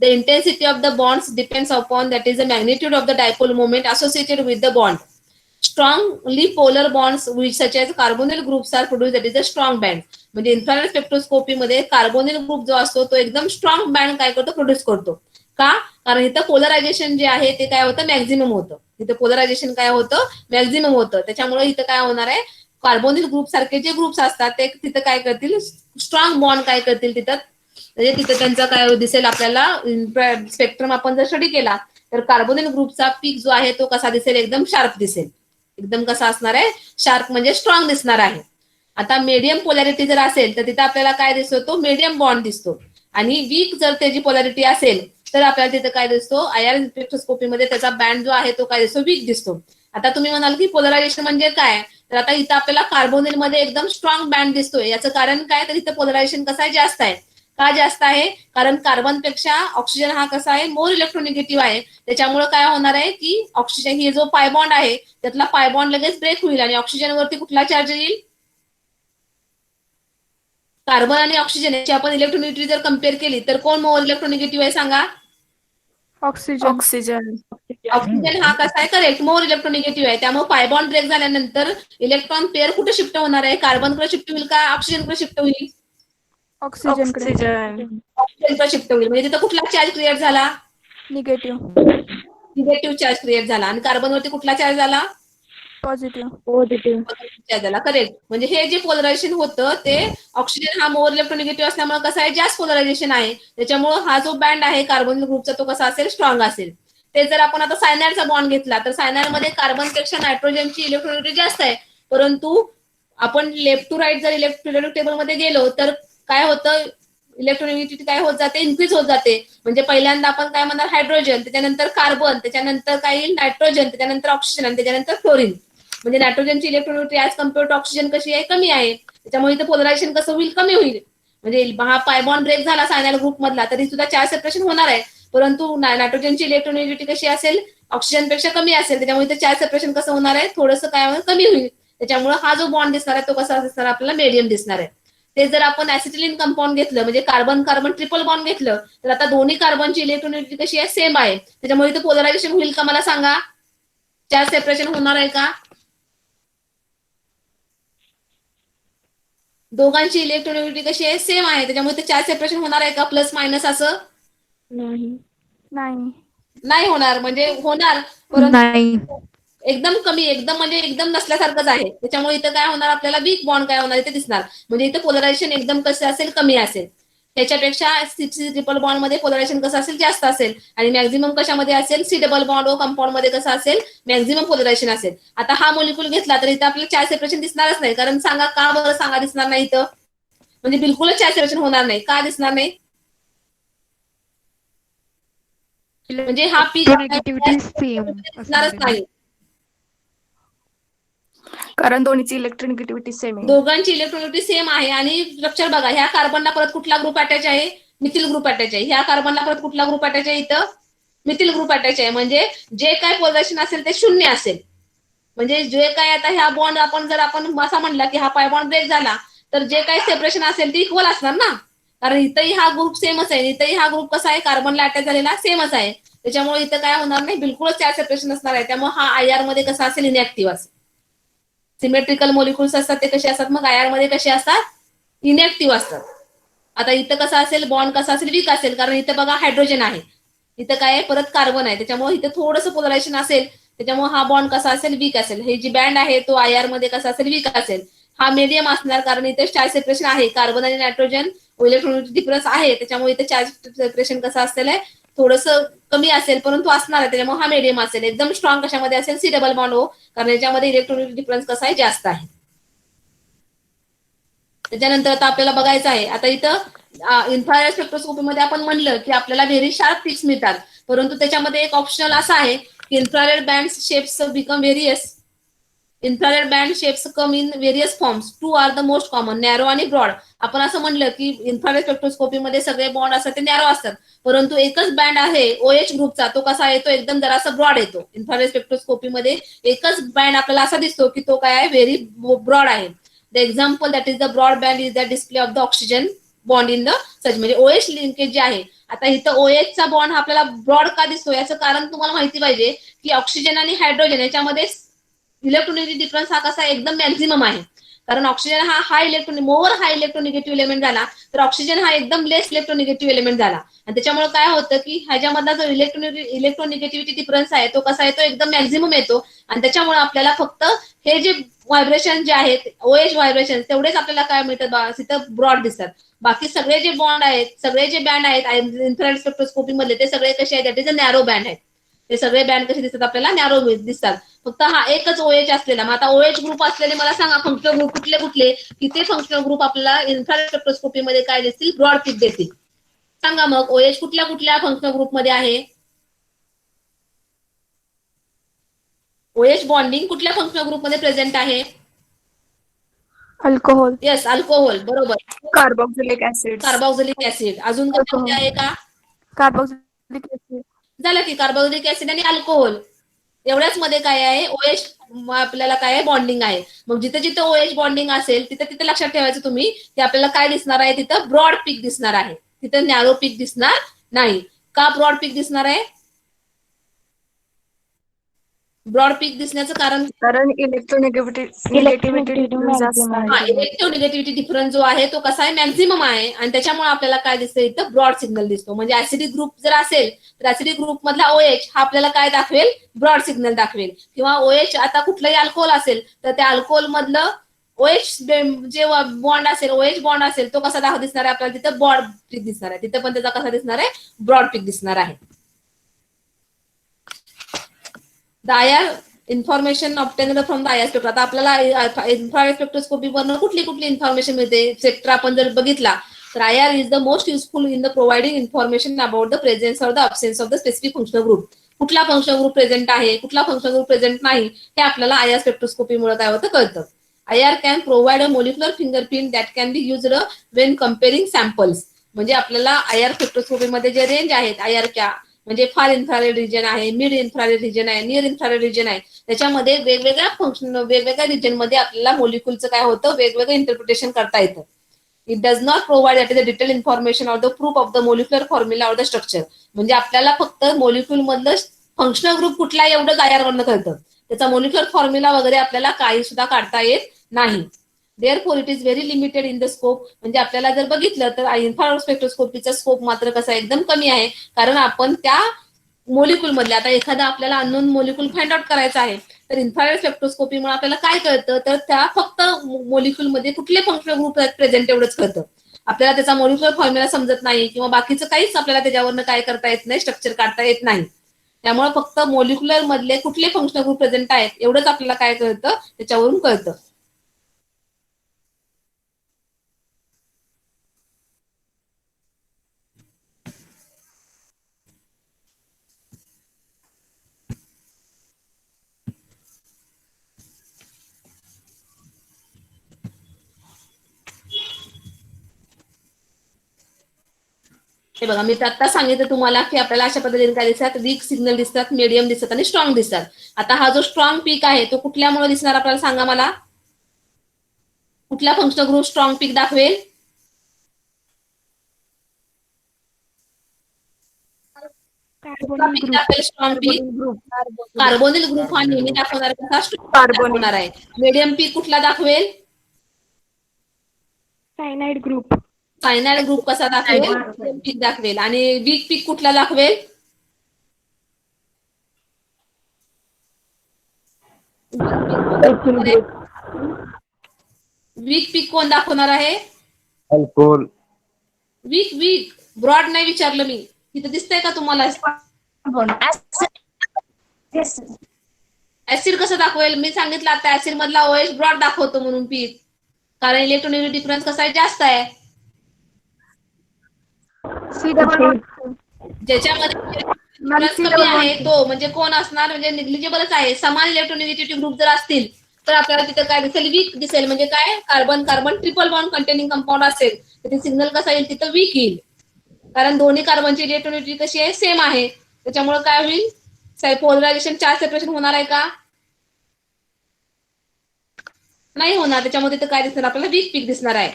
The intensity of the bonds depends upon that is the magnitude of the dipole moment associated with the bond. Strongly polar bonds which such as carbonyl groups are produced, that is a strong band. म्हणजे इन्फ्रारेड स्पेक्ट्रोस्कोपी मध्ये कार्बोनिल ग्रुप जो असतो तो एकदम स्ट्रॉंग बँड काय करतो प्रोड्यूस करतो. का? कारण इथं पोलरायझेशन जे आहे ते काय होतं मॅक्झिमम होतं. इथं पोलरायझेशन काय होतं मॅक्झिमम होतं. त्याच्यामुळे इथं काय होणार आहे कार्बोनिल ग्रुप सारखे जे ग्रुप्स असतात ते तिथं काय करतील स्ट्रॉंग बॉन्ड काय करतील तिथं, म्हणजे तिथं त्यांचा काय दिसेल आपल्याला स्पेक्ट्रम आपण जर स्टडी केला तर कार्बोनिल ग्रुपचा पीक जो आहे तो कसा दिसेल एकदम शार्प दिसेल. एकदम कसा असणार आहे शार्प म्हणजे स्ट्रॉंग दिसणार आहे. आता मीडियम पोलॅरिटी जर असेल तर तिथे आपल्याला काय दिसतो तो मीडियम बॉन्ड दिसतो, आणि वीक जर त्याची पोलॅरिटी असेल तर आपल्याला तिथे काय दिसतो आयआर स्पेक्ट्रोस्कोपीमध्ये त्याचा बँड जो आहे तो काय दिसतो वीक दिसतो. आता तुम्ही म्हणाल की पोलरायझेशन म्हणजे काय, तर आता इथं आपल्याला कार्बोनिल मध्ये एकदम स्ट्रॉंग बँड दिसतोय. याचं कारण काय, तर इथं पोलरायझेशन कसं आहे जास्त आहे. का जास्त आहे, कारण कार्बन पेक्षा ऑक्सिजन हा कसा आहे मोर इलेक्ट्रोनिगेटिव्ह आहे. त्याच्यामुळे काय होणार आहे की ऑक्सिजन ही जो पायबॉन्ड आहे त्यातला पायबॉन्ड लगेच ब्रेक होईल आणि ऑक्सिजन वरती कुठला चार्ज येईल, कार्बन आणि ऑक्सिजन याची आपण इलेक्ट्रोनिगेटिव्ह जर कम्पेअर केली तर कोण मोर इलेक्ट्रोनिगेटिव्ह आहे सांगा.
ऑक्सिजन.
ऑक्सिजन हा कसा आहे करेक्ट मोर इलेक्ट्रोनिगेटिव्ह आहे. त्यामुळे पायबॉन्ड ब्रेक झाल्यानंतर इलेक्ट्रॉन पेअर कुठे शिफ्ट होणार आहे, कार्बनकडे शिफ्ट होईल का ऑक्सिजनकडे शिफ्ट होईल,
ऑक्सिजनकडे.
ऑक्सिजनकडे शिफ्ट होईल. म्हणजे तिथं कुठला चार्ज क्रिएट झाला
निगेटिव्ह.
निगेटिव्ह चार्ज क्रिएट झाला, आणि कार्बनवरती कुठला चार्ज झाला
पॉझिटिव्ह.
चार्ज झाला. करेक्ट. म्हणजे हे जे पोलरायझेशन होतं ते ऑक्सिजन हा मोर इलेक्ट्रोनिगेटिव्ह असल्यामुळे कसं आहे जास्त पोलरायझेशन आहे. त्याच्यामुळे हा जो बँड आहे कार्बन ग्रुपचा तो कसा असेल स्ट्रॉंग असेल. ते जर आपण आता सायनाइडचा बॉन्ड घेतला तर सायनाइडमध्ये कार्बनपेक्षा नायट्रोजनची इलेक्ट्रोनिगेटिव्ह जास्त आहे, परंतु आपण लेफ्ट टू राईट जर इलेक्ट्रोनिक टेबलमध्ये गेलो तर काय होतं इलेक्ट्रोनिगेटिव्हिटी काय होत जाते इन्क्रीज होत जाते. म्हणजे पहिल्यांदा आपण काय म्हणणार हायड्रोजन, त्याच्यानंतर कार्बन, त्याच्यानंतर काय येईल नायट्रोजन, त्याच्यानंतर ऑक्सिजन आणि त्याच्यानंतर फ्लोरीन. म्हणजे नायट्रोजनची electronegativity as compare to oxygen कशी आहे कमी आहे. त्याच्यामुळे इथे पोलरायझेशन कसं होईल कमी होईल. म्हणजे हा पायबॉन्ड ब्रेक झाला सायनाइड ग्रुप मधला तरी सुद्धा चार्ज सेपरेशन होणार आहे, परंतु नायट्रोजनची इलेक्ट्रोनिगेटिव्हिटी कशी असेल ऑक्सिजन पेक्षा कमी असेल. त्याच्यामुळे इथे चार्ज सेपरेशन कसं होणार आहे थोडंसं काय कमी होईल. त्याच्यामुळे हा जो बॉन्ड दिसणार आहे तो कसा दिसणार आपल्याला मीडियम दिसणार आहे. ते जर आपण ऍसिटिलीन कंपाऊंड घेतलं म्हणजे कार्बन कार्बन ट्रिपल बॉन्ड घेतलं तर आता दोन्ही कार्बनची इलेक्ट्रोनिगेटिव्हिटी कशी आहे सेम आहे. त्याच्यामुळे इथे पोलरायझेशन होईल का मला सांगा, चार्ज सेपरेशन होणार आहे का, दोघांची इलेक्ट्रोनिगेटिव्हिटी कशी आहे सेम आहे. त्याच्यामुळे ते चार्ज सेपरेशन होणार आहे का प्लस मायनस असं नाही होणार. म्हणजे होणार परंतु एकदम कमी एकदम म्हणजे एकदम नसल्यासारखंच आहे. त्याच्यामुळे इथं काय होणार आपल्याला वीक बॉन्ड काय होणार इथे दिसणार. म्हणजे इथं पोलरायझेशन एकदम कसं असेल कमी असेल. त्याच्यापेक्षा सिक्स ट्रिपल बॉन्ड मध्ये पोलरायझेशन कसं असेल जास्त असेल, आणि मॅक्झिमम कशामध्ये असेल C double bond O compound मध्ये कसं असेल मॅक्झिमम पोलरायझेशन असेल. आता हा मोलिक्यूल घेतला तर इथं आपल्याला चार्ज सेपरेशन दिसणारच नाही. कारण सांगा का बरं सांगा दिसणार नाही इथं, म्हणजे बिलकुलच चार्ज सेपरेशन होणार नाही. का दिसणार नाही, म्हणजे हा पीक दिसणारच नाही
कारण दोन्हीची इलेक्ट्रोनिगेटिव्हिटी सेम आहे.
दोघांची इलेक्ट्रोनिगेटिव्हिटी सेम आहे. आणि स्ट्रक्चर बघा ह्या कार्बनला परत कुठला ग्रुप अटॅच आहे मिथिल ग्रुप अटॅच आहे. ह्या कार्बनला परत कुठला ग्रुप अटॅच आहे इथं मिथिल ग्रुप अटॅच आहे. म्हणजे जे काय पोलरायझेशन असेल ते शून्य असेल. म्हणजे जे काय आता ह्या बॉन्ड आपण जर आपण असा म्हणला की हा पाय बॉन्ड ब्रेक झाला तर जे काही सेपरेशन असेल ते इक्वल असणार ना, कारण इथंही हा ग्रुप सेमच आहे, इथंही हा ग्रुप कसा आहे कार्बनला अटॅच झालेला सेमच आहे. त्याच्यामुळे इथं काय होणार नाही बिलकुलच चार्ज सेपरेशन असणार आहे. त्यामुळे हा आयआर मध्ये कसा असेल इनएक्टिव्ह असेल. सिमेट्रिकल मोलिक्युल्स असतात ते कसे असतात मग आयआर मध्ये कसे असतात इनएक्टिव्ह असतात. आता इथं कसं असेल बॉन्ड कसा असेल वीक असेल, कारण इथं बघा हायड्रोजन आहे, इथं काय आहे परत कार्बन आहे. त्याच्यामुळे इथं थोडंसं पोलरायझेशन असेल, त्याच्यामुळे हा बॉन्ड कसा असेल वीक असेल. हे जी बँड आहे तो आयआर मध्ये कसा असेल वीक असेल. हा मीडियम असणार कारण इथे चार्ज सेपरेशन आहे, कार्बन आणि नायट्रोजन इलेक्ट्रॉनिक डिफरन्स आहे. त्याच्यामुळे इथे चार्ज सेपरेशन कसं असेल थोडंसं कमी असेल परंतु असणार आहे. त्याच्यामुळे हा मीडियम असेल. एकदम स्ट्रॉंग कशामध्ये असेल सी डबल बॉन्ड हो, कारण याच्यामध्ये इलेक्ट्रॉनिक डिफरन्स कसा आहे जास्त आहे. त्याच्यानंतर आता आपल्याला बघायचं आहे, आता इथं इन्फ्रारेड स्पेक्ट्रोस्कोपीमध्ये आपण म्हणलं की आपल्याला व्हेरी शार्प पिक्स मिळतात, परंतु त्याच्यामध्ये एक ऑप्शनल असा आहे की infrared band shapes become various infrared band shapes come in various forms. 2 are the most common, narrow आणि ब्रॉड. आपण असं म्हणलं की इन्फ्रारेड स्पेक्ट्रोस्कोपी मध्ये सगळे बॉन्ड असतात ते नॅरो असतात, परंतु एकच बँड आहे OH ग्रुपचा, तो कसा येतो, एकदम जरासा ब्रॉड येतो. इन्फ्रारेड स्पेक्ट्रोस्कोपी मध्ये एकच बँड आपल्याला असा दिसतो की तो काय आहे, व्हेरी ब्रॉड आहे. The example that is the broad band is the display of the oxygen bond in the such. म्हणजे OH लिंकेज जे आहे, आता इथं OH चा बॉन्ड आपल्याला ब्रॉड का दिसतो, याचं कारण तुम्हाला माहिती पाहिजे की ऑक्सिजन आणि हायड्रोजन याच्यामध्ये इलेक्ट्रोनिगेटिव्ह डिफरन्स हा कसा एकदम मॅक्झिमम आहे. कारण ऑक्सिजन हा हाय इलेक्ट्रोनिगेटिव्ह एलिमेंट झाला, तर ऑक्सिजन हा एकदम लेस इलेक्ट्रोनिगेटिव्ह एलिमेंट झाला. आणि त्याच्यामुळे काय होतं की ह्याच्यामधला जो इलेक्ट्रोनिगेटिव्हिटी डिफरन्स आहे तो कसा येतो, एकदम मॅक्झिमम येतो. आणि त्याच्यामुळे आपल्याला फक्त हे जे व्हायब्रेशन जे आहेत, OH व्हायब्रेशन, तेवढेच आपल्याला काय मिळतं, तिथं ब्रॉड दिसतात. बाकी सगळे जे बॉन्ड आहेत, सगळे जे बँड आहेत इन्फ्रारेड स्पेक्ट्रोस्कोपी मधले, ते सगळे कसे आहेत, that is a narrow band आहेत. ते सगळे बँड कसे दिसतात आपल्याला, नॅरो दिसतात. फक्त हा एकच OH असलेला. मग आता OH ग्रुप असलेले मला सांगा फंक्शनल ग्रुप कुठले कुठले, की ते फंक्शनल ग्रुप आपल्याला इन्फ्रारेड स्पेक्ट्रोस्कोपी मध्ये काय दिसतील, ब्रॉड पीक देतील. सांगा मग OH कुठल्या कुठल्या फंक्शनल ग्रुप मध्ये आहे. OH बॉन्डिंग कुठल्या फंक्शनल ग्रुप मध्ये प्रेझेंट आहे.
अल्कोहोल.
येस, अल्कोहोल, बरोबर.
Carboxylic acid.
Carboxylic acid. अजून काही आहे का.
Carboxylic acid.
झालं की कार्बोक्सिलिक ऍसिड आणि अल्कोहोल, एवढ्याच मध्ये काय आहे, OH आपल्याला काय आहे, बॉन्डिंग आहे. मग जिथे जिथे OH बॉन्डिंग असेल तिथे तिथे लक्षात ठेवायचं तुम्ही की आपल्याला काय दिसणार आहे, तिथं ब्रॉड पीक दिसणार आहे, तिथं नॅरो पीक दिसणार नाही. का ब्रॉड पीक दिसणार आहे. ब्रॉड पीक दिसण्याचं कारण
इलेक्ट्रोनिगेटिव्हिटी डिफरन्स जास्त आहे.
इलेक्ट्रोनिगेटिव्हिटी डिफरन्स जो आहे तो कसा आहे, मॅक्झिमम आहे. आणि त्याच्यामुळे आपल्याला काय दिसतं, इथं ब्रॉड सिग्नल दिसतो. म्हणजे ऍसिडिक ग्रुप जर असेल तर ऍसिडिक ग्रुप मधला OH हा आपल्याला काय दाखवेल, ब्रॉड सिग्नल दाखवेल. किंवा OH आता कुठलंही अल्कोहोल असेल तर त्या अल्कोहोल मधलं OH जे बॉन्ड असेल, OH बॉन्ड असेल, तो कसा दिसणार आहे आपल्याला, तिथं ब्रॉड पीक दिसणार आहे. तिथं पण त्याचा कसा दिसणार आहे, ब्रॉड पीक दिसणार आहे. The IR information obtained from the IR spectra. आता आपल्याला इन्फ्रारेड स्पेक्ट्रोस्कोपी वरनं कुठली कुठली इन्फॉर्मेशन मिळते, सेक्टर आपण जर बघितला तर IR is the most useful in the providing information about the presence or the absence of the specific functional group. कुठला फंक्शनल ग्रुप प्रेझेंट आहे, कुठला फंक्शनल ग्रुप प्रेझेंट नाही, हे आपल्याला IR स्पेक्ट्रोस्कोपीमुळे काय होतं, कळतं. IR can provide a molecular fingerprint that can be used Wien comparing samples. म्हणजे आपल्याला IR स्पेक्ट्रोस्कोपी मध्ये जे रेंज आहेत IR म्हणजे फार इन्फ्रारेड रिजन आहे, मिड इन्फ्रारेड रिजन आहे, नियर इन्फ्रारेड रिजन आहे, त्याच्यामध्ये वेगवेगळ्या रिजन मध्ये आपल्याला मोलिक्युलचं काय होतं, वेगवेगळं इंटरप्रिटेशन करता येतं. It does not provide that is the detail information or the proof of the molecular formula or the structure. म्हणजे आपल्याला फक्त मोलिक्युल मधलं फंक्शनल ग्रुप कुठला एवढं IR वरनं कळतं, त्याचा मोलिक्युलर फॉर्म्युला वगैरे आपल्याला काही सुद्धा काढता येत नाही. Therefore it is very limited in the scope. म्हणजे आपल्याला जर बघितलं तर इन्फ्रारेड स्पेक्ट्रोस्कोपीचा स्कोप मात्र कसा एकदम कमी आहे, कारण आपण त्या मोलिक्युल मधले, आता एखादा आपल्याला अननोन मोलिक्युल फाइंड आउट करायचा आहे तर इन्फ्रारेड स्पेक्ट्रोस्कोपीमुळे आपल्याला काय कळतं, तर त्या फक्त मोलिक्युल मध्ये कुठले फंक्शनल ग्रुप प्रेझेंट एवढंच कळतं. आपल्याला त्याचा मोलिक्युलर फॉर्म्युला समजत नाही किंवा बाकीचं काहीच आपल्याला त्याच्यावरनं काय करता येत नाही, स्ट्रक्चर काढता येत नाही. त्यामुळे फक्त मोलिक्युलर मधले कुठले फंक्शनल ग्रुप प्रेझेंट आहेत एवढंच आपल्याला काय कळतं, त्याच्यावरून कळतं. हे बघा, मी आता सांगितलं तुम्हाला की आपल्याला अशा पद्धतीने काय दिसतात, वीक सिग्नल दिसतात, मीडियम दिसतात आणि स्ट्रॉंग दिसतात. आता हा जो स्ट्रॉंग पीक आहे तो कुठल्यामुळे दिसणार आपल्याला सांगा मला. कुठला फंक्शनल ग्रुप स्ट्रॉंग पीक दाखवेल. स्ट्रॉंग पीक कार्बोनिल ग्रुप हा नेहमी दाखवणार दाखवणार आहे. मीडियम पीक कुठला दाखवेल.
Cyanide group.
सायनाइड ग्रुप कसा दाखवेल, पीक दाखवेल. आणि वीक पीक कुठला दाखवेल. वीक पीक कोण दाखवणार आहे.
अल्कोहोल.
वीक ब्रॉड नाही विचारलं मी, तिथं दिसतंय का तुम्हाला. ऍसिड कसं दाखवेल, मी सांगितलं आता ऍसिड मधला OH ब्रॉड दाखवतो म्हणून पीक, कारण इलेक्ट्रोनिक डिफरन्स कसा आहे, जास्त आहे. ज्याच्यामध्ये कमी आहे तो म्हणजे कोण असणार, म्हणजे निग्लिजिबलच आहे. समान इलेक्ट्रोनिगेटिव्हिटी ग्रुप जर असतील तर आपल्याला तिथे काय दिसेल, वीक दिसेल. म्हणजे काय, carbon carbon triple bond containing compound असेल तर ते सिग्नल कसा येईल, तिथं वीक येईल. कारण दोन्ही कार्बनची इलेक्ट्रॉनिटी कशी आहे, सेम आहे. त्याच्यामुळे काय होईल, पोलरायझेशन चार्ज सेपरेशन होणार आहे का, नाही होणार. त्याच्यामध्ये तर काय दिसणार आपल्याला, वीक पीक दिसणार आहे.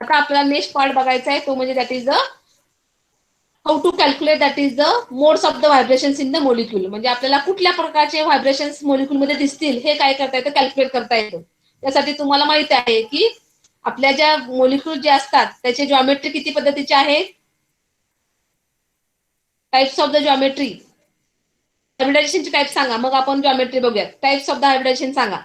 आता आपल्याला नेक्स्ट पार्ट बघायचा आहे, तो म्हणजे that is the how to calculate that is the modes of the vibrations in the molecule. म्हणजे आपल्याला कुठल्या प्रकारचे व्हायब्रेशन्स मोलिक्यूल मध्ये दिसतील हे काय करता येतं, कॅल्क्युलेट करता येतं. त्यासाठी तुम्हाला माहिती आहे की आपल्या ज्या मोलिक्यूल जे असतात त्याचे जॉमेट्री किती पद्धतीचे आहेत, टाइप्स ऑफ द जॉमेट्री. हायब्रिडायझेशनची टाइप सांगा, मग आपण जॉमेट्री बघूया. टाइप्स ऑफ द हायब्रिडायझेशन सांगा.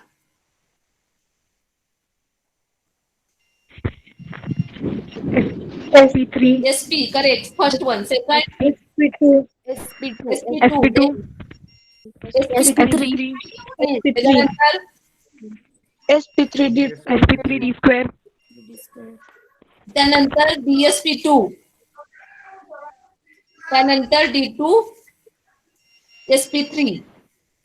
sp3
SP, correct, first one. Second
sp2
SP2,
sp2
SP3,
sp3
त्याच्यानंतर
sp3d
sp3d square
त्यानंतर DSP2, त्यानंतर D2 SP3.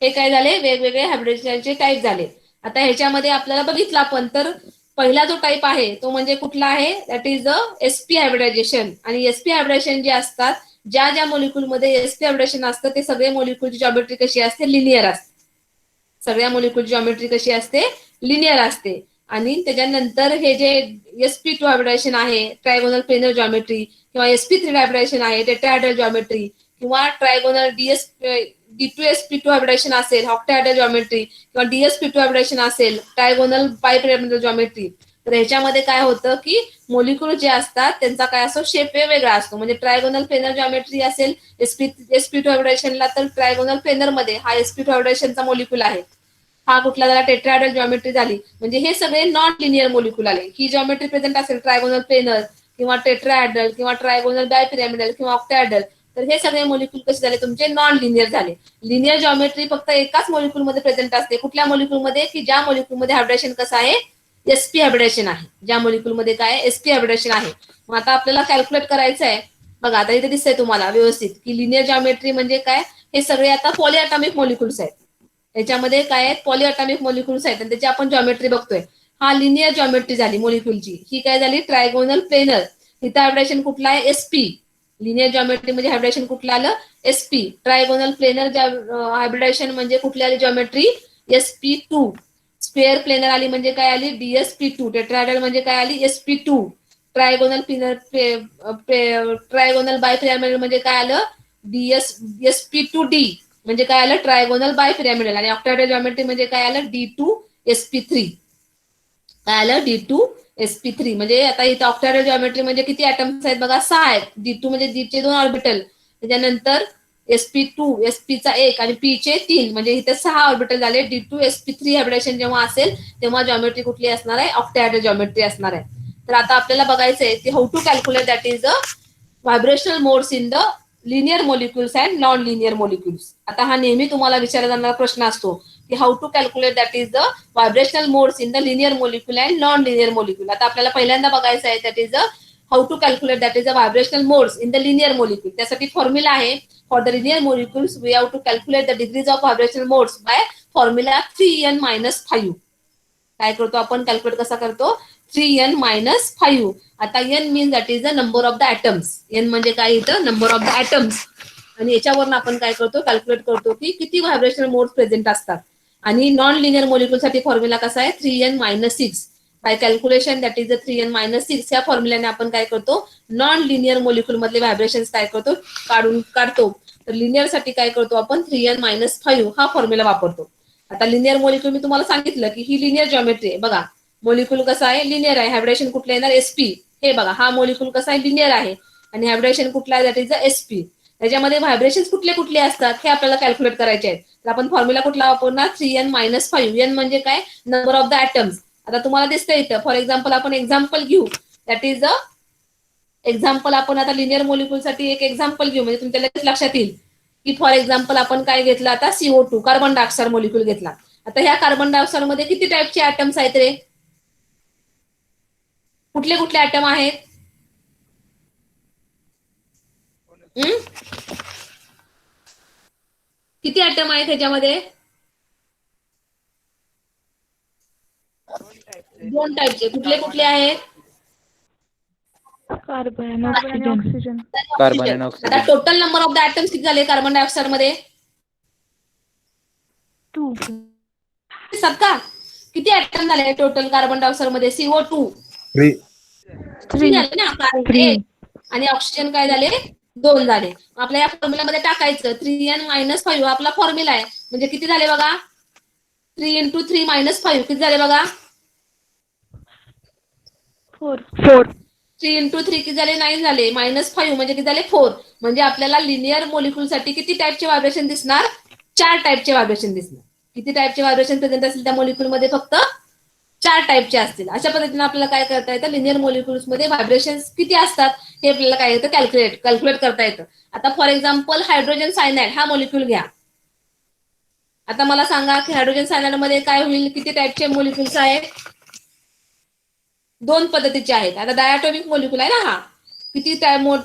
हे काय झाले, वेगवेगळे हायब्रिडायझेशनचे टाईप झाले. आता ह्याच्यामध्ये आपल्याला बघितलं आपण तर पहिला जो टाईप आहे तो म्हणजे कुठला आहे, that is the SP hybridisation. आणि SP हायब्रिडायझेशन जे असतात, ज्या ज्या मोलिक्यूलमध्ये SP हायब्रिडायझेशन असतं ते सगळे मोलिक्यूलची जॉमेट्री कशी असते, लिनियर असते. सगळ्या मोलिक्यूलची जॉमेट्री कशी असते, लिनियर असते. आणि त्याच्यानंतर हे जे SP2 हायब्रिडायझेशन आहे, ट्रायगोनल प्लेनर जॉमेट्री, किंवा SP3 हायब्रिडायझेशन आहे, टेट्राहेड्रल जॉमेट्री, किंवा ट्रायगोनल D2SP2 हायब्रिडायझेशन असेल, ऑक्टाहेड्रल जॉमेट्री, किंवा DSP2 हायब्रिडायझेशन असेल, ट्रायगोनल बायपिरामिडल जॉमेट्री. तर ह्याच्यामध्ये काय होतं की मोलिक्यूल जे असतात त्यांचा काय असतो, शेप वेगवेगळा असतो. म्हणजे ट्रायगोनल प्लेनर जॉमेट्री असेल SP2 हायब्रिडायझेशनला, तर ट्रायगोनल प्लेनर मध्ये हा SP2 हायब्रिडायझेशनचा मोलिक्यूल आहे. हा कुठला झाला, टेट्राहेड्रल जॉमेट्री झाली. म्हणजे हे सगळे नॉन लिनियर मोलिक्यूल आले. ही जॉमेट्री प्रेझेंट असेल ट्रायगोनल प्लेनर, किंवा टेट्राहेड्रल, किंवा ट्रायगोनल बायपिरामिडल, किंवा ऑक्टाहेड्रल, तर हे सगळे मोलिक्यूल कसे झाले, तुमचे नॉन लिनियर झाले. लिनियर जॉमेट्री फक्त एकाच मोलिक्यूल मध्ये प्रेझेंट असते. कुठल्या मोलिक्यूल मध्ये, की ज्या मोलिक्यूल मध्ये हायब्रिडेशन कसं आहे, SP हायब्रिडेशन आहे. ज्या मोलिक्यूल मध्ये काय SP हायब्रिडेशन आहे. मग आता आपल्याला कॅल्क्युलेट करायचं आहे. बघा आता इथे दिसतंय तुम्हाला व्यवस्थित की लिनियर जॉमेट्री म्हणजे काय, हे सगळे आता पॉलीअटॉमिक मोलिक्यूल्स आहेत. याच्यामध्ये काय आहेत, पॉलीअटॉमिक मोलिक्यूल्स आहेत आणि त्याची आपण जॉमेट्री बघतोय. हा लिनियर जॉमेट्री झाली मोलिक्यूलची. ही काय झाली, ट्रायगोनल प्लेनर. इथं हायब्रिडेशन कुठला आहे, SP. लिनियर जॉमेट्री म्हणजे हायब्रिडेशन कुठलं आलं, SP. ट्रायगोनल प्लेनर हायब्रिडेशन म्हणजे कुठली आली जॉमेट्री, SP2. स्क्वेअर प्लेनर आली म्हणजे काय आली, DSP2. टेट्राहेड्रल म्हणजे काय आली, SP2. ट्रायगोनल ट्रायगोनल बायपिरामिडल म्हणजे काय आलं, SP2D. म्हणजे काय आलं, ट्रायगोनल बायपिरामिडल. आणि ऑक्टाहेड्रल जॉमेट्री म्हणजे काय आलं, D2SP3. काय आलं, D2SP3. म्हणजे आता इथं ऑक्टाहेड्रल जॉमेट्री म्हणजे किती ऍटम्स आहेत बघा, 6 आहेत. D2 म्हणजे D चे 2 ऑर्बिटल, त्याच्यानंतर SP2 SP चा 1 आणि P चे 3, म्हणजे इथे 6 ऑर्बिटल झाले. D2SP3 हायब्रिडेशन जेव्हा असेल तेव्हा जॉमेट्री कुठली असणार आहे, ऑक्टाहेड्रल जॉमेट्री असणार आहे. तर आता आपल्याला बघायचंय की how to calculate that is the vibrational modes in the linear molecules and non linear molecules. आता हा नेहमी तुम्हाला विचारला जाणारा प्रश्न असतो की how to calculate that is the vibrational modes in the linear molecule and non linear molecule. आता आपल्याला पहिल्यांदा बघायचं आहे that is the how to calculate that is the vibrational modes in the linear molecule. त्यासाठी फॉर्म्युला आहे, for the linear molecules we have to calculate the degrees of vibrational modes by formula 3n-5. काय करतो आपण, कॅल्क्युलेट कसा करतो, 3n-5. आता n mean that is the number of the atoms. n म्हणजे काय, इथं नंबर ऑफ द ऍटम्स. आणि याच्यावरून आपण काय करतो, कॅल्क्युलेट करतो की किती व्हायब्रेशनल मोड्स प्रेझेंट असतात. आणि नॉन लिनियर मोलिक्युल साठी फॉर्म्युला कसा आहे, 3n-6. By calculation that is the 3n-6. या फॉर्म्युल्याने आपण काय करतो, नॉन लिनियर मोलिक्युल मधले व्हायब्रेशन्स काय करतो, काढतो. तर लिनियर साठी काय करतो आपण, 3n-5 हा फॉर्म्युला वापरतो. आता लिनियर मोलिक्युल मी तुम्हाला सांगितलं की ही लिनियर जॉमेट्री आहे. बघा मोलिक्युल कसा आहे, लिनियर आहे. हायब्रिडेशन कुठलं येणार, SP. हे बघा हा मोलिक्युल कसा आहे, लिनियर आहे. आणि हायब्रिडेशन कुठला आहे, दॅट इज द SP. त्याच्यामध्ये व्हायब्रेशन कुठले कुठले असतात हे आपल्याला कॅल्क्युलेट करायचे आहेत. तर आपण फॉर्म्युला कुठला वापरणार, 3n-5. n म्हणजे काय, नंबर ऑफ द ऍटम्स. आता तुम्हाला दिसतंय इथं, फॉर एक्झाम्पल आपण एक्झाम्पल घेऊ, दॅट इज द एक्झाम्पल. आपण आता लिनियर मोलिक्युल साठी एक एक्झाम्पल घेऊ, म्हणजे तुमच्या लगेच लक्षात येईल की फॉर एक्झाम्पल आपण काय घेतलं, आता CO2 कार्बन डायऑक्साइड मोलिक्युल घेतला. आता ह्या कार्बन डायऑक्साइड मध्ये किती टाईपचे ऍटम्स आहेत रे, कुठले कुठले ऍटम आहेत, किती ऍटम आहेत ह्याच्यामध्ये, दोन टाईपचे कुठले कुठले आहेत?
कार्बन आणि ऑक्सिजन.
कार्बन आणि
आता
oxygen.
Total number of the atoms किती झाले कार्बन डायऑक्साइड मध्ये?
2.
का किती ऍटम झाले टोटल कार्बन डायऑक्साइड मध्ये? CO2
3.
3 झाले ना, कार्बन 1 आणि ऑक्सिजन काय झाले? 2 झाले. आपल्या या फॉर्म्युलामध्ये टाकायचं 3n-5 आपला फॉर्म्युला आहे. म्हणजे किती झाले बघा? 3 × 3 - 5 किती झाले बघा?
4.
3 × 3 किती झाले? 9 झाले. -5 म्हणजे किती झाले? 4. म्हणजे आपल्याला लिनियर मॉलिक्यूल साठी किती टाईपचे व्हायब्रेशन दिसणार? 4 टाईपचे व्हायब्रेशन दिसणार. किती टाईपचे व्हायब्रेशन प्रेझेंट असतील त्या मॉलिक्यूल मध्ये? फक्त 4 टाईपचे असतील. अशा पद्धतीने आपल्याला काय करता येतं? लिनियर मॉलिक्युल्स मध्ये व्हायब्रेशन किती असतात हे आपल्याला काय येतं? कॅल्क्युलेट करता येतं. आता फॉर एक्झाम्पल हायड्रोजन सायनाइड हा मॉलिक्यूल घ्या. आता मला सांगा की हायड्रोजन सायनाइड मध्ये काय होईल? किती टाईपचे मॉलिक्युल्स आहेत? 2 पद्धतीचे आहेत. आता डायटॉमिक मॉलिक्यूल आहे ना हा. किती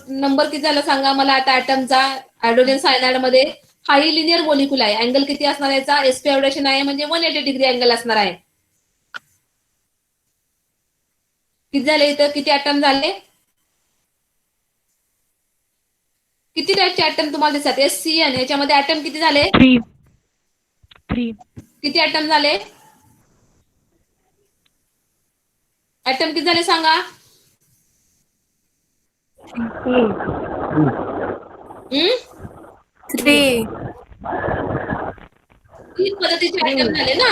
नंबर किती झाला सांगा मला आता ऍटमचा हायड्रोजन सायनाइड मध्ये? हाही लिनियर मॉलिक्यूल आहे. अँगल किती असणार याचा? sp हायड्रेशन आहे म्हणजे 180 डिग्री अँगल असणार आहे. किती झाले इथं? किती ऍटम झाले? किती टाईपचे ऍटम तुम्हाला दिसतात? SCN याच्यामध्ये ऍटम किती झाले?
3.
किती ऍटम झाले? ऍटम किती झाले सांगा?
3.
3 पद्धतीचे ऍटम झाले ना.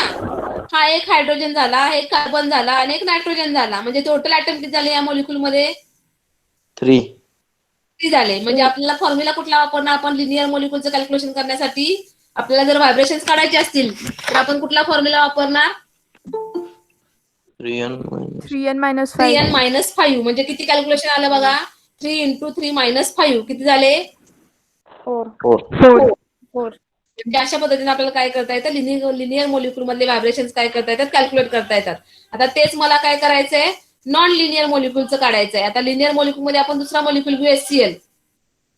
हा एक हायड्रोजन झाला, एक कार्बन झाला आणि एक नायट्रोजन झाला. म्हणजे टोटल ऍटम किती झाले या मॉलिक्यूल मध्ये?
3.
3 झाले. म्हणजे आपल्याला फॉर्म्युला कुठला वापरणार आपण लिनियर मॉलिक्यूलचं कॅल्क्युलेशन करण्यासाठी? आपल्याला जर व्हायब्रेशन्स काढायचे असतील तर आपण कुठला फॉर्म्युला वापरणार?
3n -
3n-5 म्हणजे किती कॅल्क्युलेशन आलं बघा? 3 × 3 - 5 किती झाले?
4.
4.
म्हणजे अशा पद्धतीने आपल्याला काय करता येतं? लिनियर मॉलिक्यूल मधले व्हायब्रेशन्स काय करता येतात? कॅल्क्युलेट करता येतात. आता तेच मला काय करायचंय? नॉन लिनियर मॉलिक्यूलचं काढायचंय. आता लिनियर मॉलिक्यूल मध्ये आपण दुसरा मॉलिक्यूल घेऊ HCl.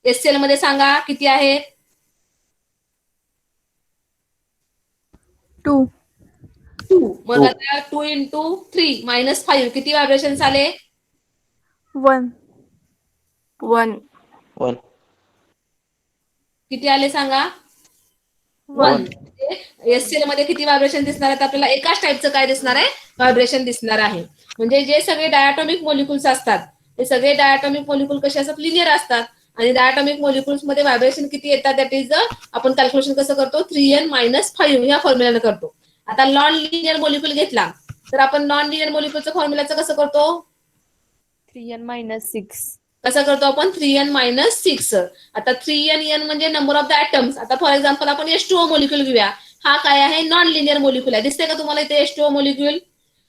HCl मध्ये सांगा किती आहे?
2.
2. मग आता 2 × 3 - 5 किती व्हायब्रेशन्स आले?
1.
1.
किती आले सांगा? 1. HCl मध्ये किती व्हायब्रेशन दिसणार आहेत आपल्याला? एकाच टाईपचं काय दिसणार आहे? व्हायब्रेशन दिसणार आहे. म्हणजे जे सगळे डायटॉमिक मॉलिक्युल्स असतात ते सगळे डायटॉमिक मॉलिक्यूल कसे असतात? लिनियर असतात. आणि डायटॉमिक मॉलिक्युल्स मध्ये व्हायब्रेशन किती येतात? दॅट इज आपण कॅल्क्युलेशन कसं करतो? 3n - 5 या फॉर्म्युलाने करतो. आता नॉन लिनियर मॉलिक्यूल घेतला तर आपण नॉन लिनियर मॉलिक्यूलचं फॉर्म्युलाचं कसं करतो?
3n - 6.
कसं करतो आपण? 3n - 6. आता 3n म्हणजे नंबर ऑफ द ऍटम्स. आता फॉर एक्झाम्पल आपण H2O मॉलिक्यूल घेऊया. हा काय आहे? नॉन लिनियर मॉलिक्यूल आहे. दिसते का तुम्हाला इथे H2O मॉलिक्यूल?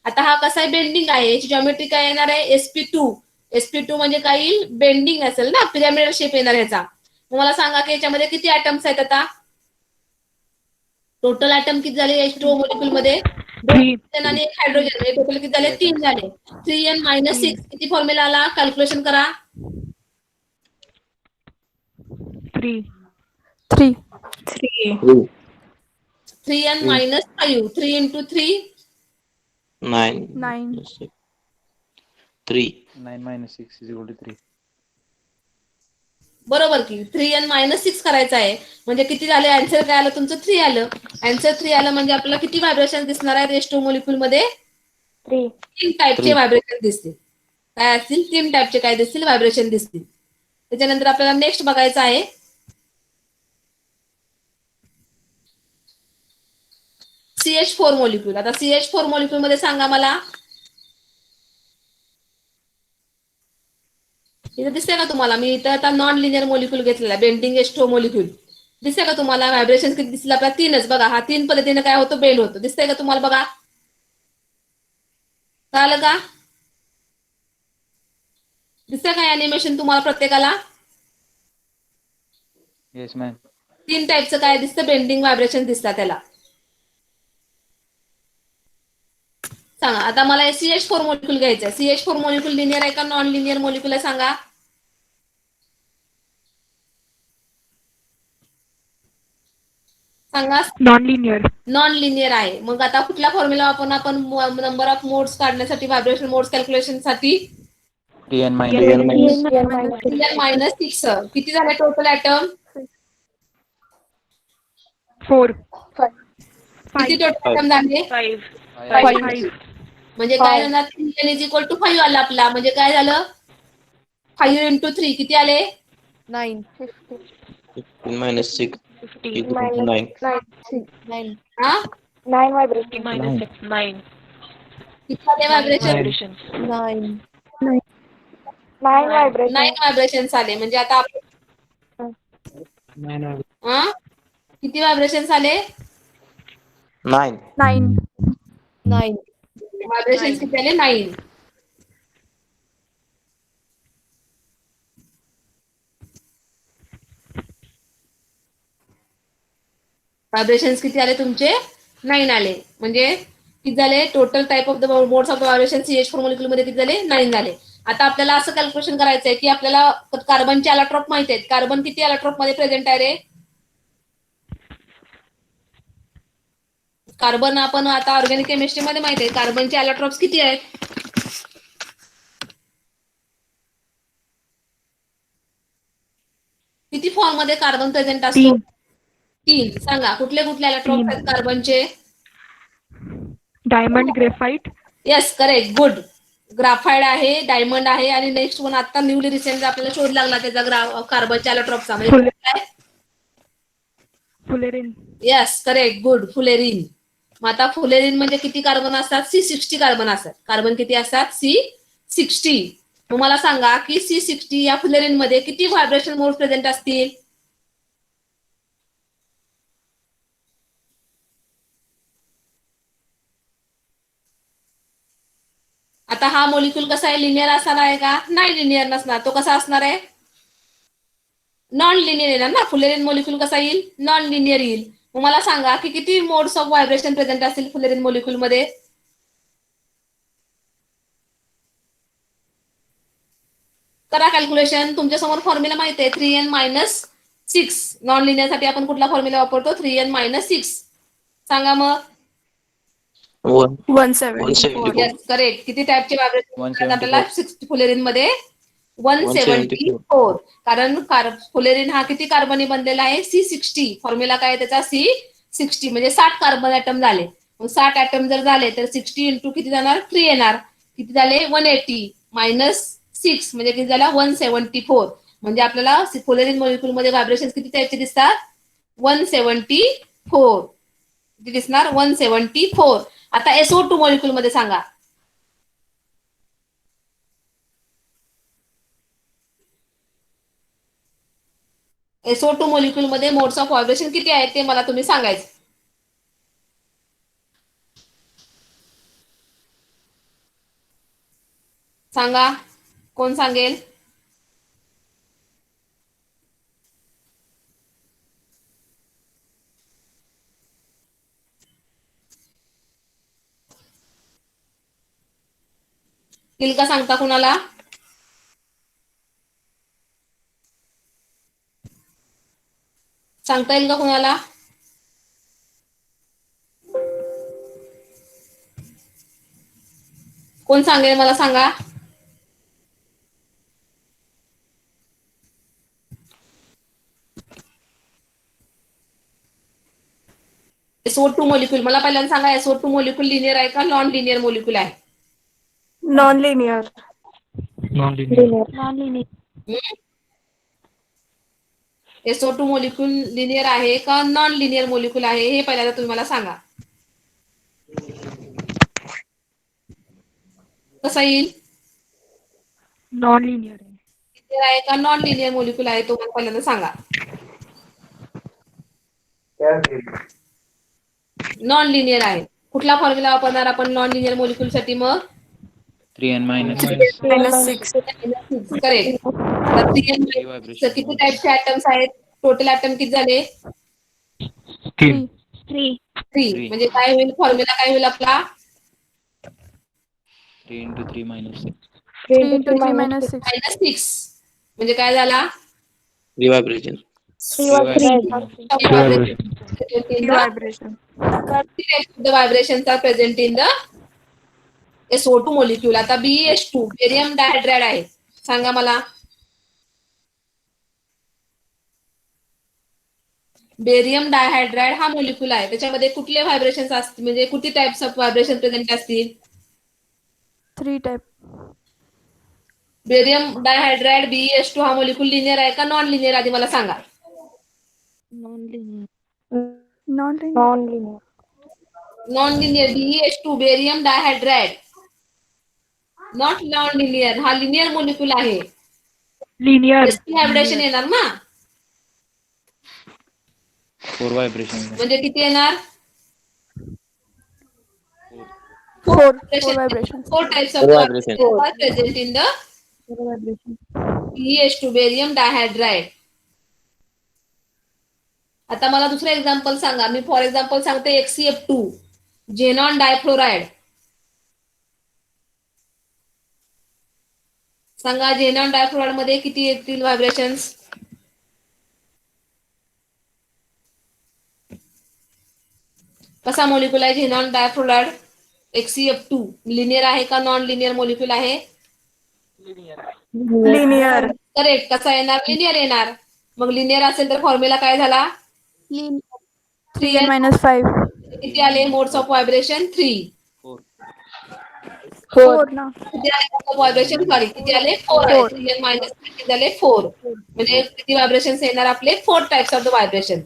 आता हा कसा आहे? बेंडिंग आहे. याची जॉमेट्री काय येणार आहे? sp2. sp2 म्हणजे काय येईल? बेंडिंग असेल ना, पिरॅमिडल शेप येणार ह्याचा. मला सांगा की याच्यामध्ये किती ऍटम्स आहेत? आता टोटल ऍटम किती झाले H2O मॉलिक्यूल मध्ये? 2 ऑक्सिजन आणि 1 हायड्रोजन. म्हणजे टोटल किती झाले? 3 झाले. 3n - 6 किती फॉर्म्युला आला? कॅल्क्युलेशन करा.
3.
3.
3n - 5. 3 × 3
9. 3.
9 - 6 = 3.
बरोबर की 3n - 6 करायचं आहे. म्हणजे किती झाले? आन्सर काय आलं तुमचं? 3 आलं. आन्सर 3 आलं म्हणजे आपल्याला किती व्हायब्रेशन दिसणार आहेत H2O मॉलिक्यूल मध्ये?
3.
3 टाईपचे व्हायब्रेशन दिसतील. काय असतील? 3 टाईपचे काय दिसतील? व्हायब्रेशन दिसतील. त्याच्यानंतर आपल्याला नेक्स्ट बघायचं आहे CH4 मॉलिक्यूल. आता CH4 मॉलिक्यूल मध्ये सांगा मला. इथे दिसतंय का तुम्हाला? मी इथं आता नॉन लिनियर मॉलिक्यूल घेतलेला बेंडिंग H2O मॉलिक्यूल. दिसतंय का तुम्हाला? व्हायब्रेशन किती दिसतील आपल्याला? 3च बघा. हा 3 पद्धतीने काय होतं? बेंड होतं. दिसतंय का तुम्हाला? बघा कळालं का? दिसतंय का अॅनिमेशन तुम्हाला प्रत्येकाला?
Yes ma'am.
3 टाईपचं काय दिसतं? बेंडिंग व्हायब्रेशन दिसतात त्याला. सांगा आता मला CH4 मॉलिक्यूल घ्यायचं आहे. CH4 मॉलिक्यूल लिनियर आहे का नॉन लिनियर मॉलिक्यूल आहे सांगा? सांगा.
Non linear.
नॉन लिनियर आहे. मग आता कुठला फॉर्म्युला आपण नंबर ऑफ मोड्स काढण्यासाठी, व्हायब्रेशन मोड्स कॅल्क्युलेशन साठी?
3n -
6. किती झाले टोटल ऍटम?
4.
किती टोटल ऍटम झाले?
5.
5.
म्हणजे काय होणार? 3n इज इक्वल टू 5 आला आपला. म्हणजे काय झालं? 5 into 3 किती आले?
9.
15 - 6
15.
9.
9.
हा?
9 व्हायब्रेशन.
-6. 9.
किती आले व्हायब्रेशन?
9.
9 व्हायब्रेशन.
9 व्हायब्रेशन्स आले. म्हणजे आता आपण हा? किती व्हायब्रेशन्स आले?
9.
9. 9.
व्हायब्रेशन्स किती आले? 9. व्हायब्रेशन्स किती आले तुमचे? 9 आले. म्हणजे किती झाले? Total type of the modes of vibration CH4 molecule मध्ये किती झाले? 9 झाले. आता आपल्याला असं कॅल्क्युलेशन करायचं आहे की आपल्याला कार्बनचे अलोट्रॉप माहिती आहेत. कार्बन किती अलोट्रॉप मध्ये प्रेझेंट आहे रे? कार्बन आपण आता ऑर्गॅनिक केमिस्ट्री मध्ये माहिती आहे. कार्बनचे अलोट्रॉप्स किती आहेत? किती फॉर्म मध्ये कार्बन प्रेझेंट असतो? 3. सांगा कुठले कुठले अलोट्रॉप्स आहेत कार्बनचे?
Diamond, graphite.
Yes, correct, good. Graphite आहे, डायमंड आहे आणि नेक्स्ट वन आता न्यूली रिसेंट आपल्याला शोध लागला त्याचा कार्बनच्या अलोट्रॉपचा म्हणजे काय?
Fullerene.
Yes, correct, good. Fullerene. मग आता फुलेरिन म्हणजे किती कार्बन असतात? C60 कार्बन असतात. कार्बन किती असतात? C60. मग मला सांगा की C60 या फुलेरिन मध्ये किती व्हायब्रेशन मोड प्रेझेंट असतील? आता हा मॉलिक्यूल कसा आहे? लिनियर असणार आहे का? नाही, लिनियर नसणार. तो कसा असणार आहे? नॉन लिनियर येणार ना. फुलेरिन मॉलिक्यूल कसा येईल? नॉन लिनियर येईल. मग मला सांगा की किती मोड्स ऑफ व्हायब्रेशन प्रेझेंट असतील फुलेरिन मॉलिक्यूल मध्ये? करा कॅल्क्युलेशन. तुमच्या समोर फॉर्म्युला माहिती आहे 3n - 6. नॉन लिनियर साठी आपण कुठला फॉर्म्युला वापरतो? 3n - 6. सांगा मग.
174.
Yes, correct. किती टाइपचे व्हायब्रेशन आपल्याला 60 फुलेरिन मध्ये? 174. कारण फुलेरिन हा किती कार्बनी बनलेला आहे? C60. फॉर्म्युला काय त्याचा? C60 म्हणजे 60 कार्बन ऍटम झाले. मग 60 ऍटम जर झाले तर 60 इंटू किती जाणार? 3 येणार. किती झाले? 180 - 6 म्हणजे किती झाला? 174. म्हणजे आपल्याला फुलेरिन मॉलिक्यूल मध्ये व्हायब्रेशन किती टाइपचे दिसतात? 174. किती दिसणार? 174. आता SO2 मॉलिक्यूल मध्ये सांगा. SO2 मॉलिक्यूल मध्ये मोड्स ऑफ व्हायब्रेशन किती आहेत ते मला तुम्ही सांगायचं. सांगा, कोण सांगेल? येईल का सांगता कुणाला? सांगता येईल का कुणाला? कोण सांगेल मला सांगा. SO2 मॉलिक्यूल मला पहिल्यांदा सांगा. SO2 मॉलिक्यूल लिनियर आहे का नॉन लिनियर मॉलिक्यूल आहे?
Non linear.
Non linear.
Non linear.
SO2 molecule linear आहे का नॉन लिनियर मॉलिक्यूल आहे हे पहिल्यांदा तुम्ही मला सांगा. कसा येईल?
Non linear.
लिनियर आहे का नॉन लिनियर मॉलिक्यूल आहे तो मला पहिल्यांदा सांगा. नॉन लिनियर आहे. कुठला फॉर्म्युला वापरणार आपण नॉन लिनियर मॉलिक्यूल साठी? मग
3n - 6.
करेक्ट. आता 3n - किती टाइपचे ऍटम्स आहेत? टोटल ऍटम किती झाले?
3.
3. म्हणजे काय होईल? फॉर्म्युला काय होईल आपला?
3 × 3 - 6.
3 × 3 - 6.
-6. म्हणजे काय झाला?
Revibration.
in the
vibration.
the vibrations are present in the SO2 molecule. आता BH2 बेरियम डायहायड्राइड आहे. सांगा मला बेरियम डायहायड्राइड हा मोलिक्यूल आहे, त्याच्यामध्ये कुठले व्हायब्रेशन्स असतील, म्हणजे कुठली टाइप्स ऑफ व्हायब्रेशन प्रेझेंट असतील?
3 type.
बेरियम डायहायड्राइड BH2 हा मोलिक्यूल लिनियर आहे का नॉन लिनियर, आधी मला सांगा.
Non-linear.
Non linear BH2 barium dihydride not non linear, हा लिनियर मोलिक्यूल आहे.
Linear.
व्हायब्रेशन येणार ना,
4 vibration.
म्हणजे किती येणार?
4 vibrations.
4 types of
4 vibration.
vibrations are present in the BH2 barium dihydride. आता मला दुसरं एक्झाम्पल सांगा. मी फॉर एक्झाम्पल सांगते HCF2 झेनॉन डायफ्लोराइड. सांगा झेनॉन डायफ्लोराइड मध्ये किती येतील व्हायब्रेशन्स? कसा मोलिक्यूल आहे झेनॉन डायफ्लोराइड? HCF2 लिनियर आहे का नॉन लिनियर मोलिक्यूल आहे?
Linear.
करेक्ट. कसा येणार? लिनियर येणार. मग लिनियर असेल तर फॉर्म्युला काय झाला?
3n minus 5.
किती आले मोड्स ऑफ व्हायब्रेशन? 3.
4 ना.
किती आले व्हायब्रेशन? सॉरी किती आले? 4 आले. 3n मायनस किती झाले? 4. म्हणजे किती व्हायब्रेशन्स येणार आपले? 4 टाइप्स ऑफ द व्हायब्रेशन.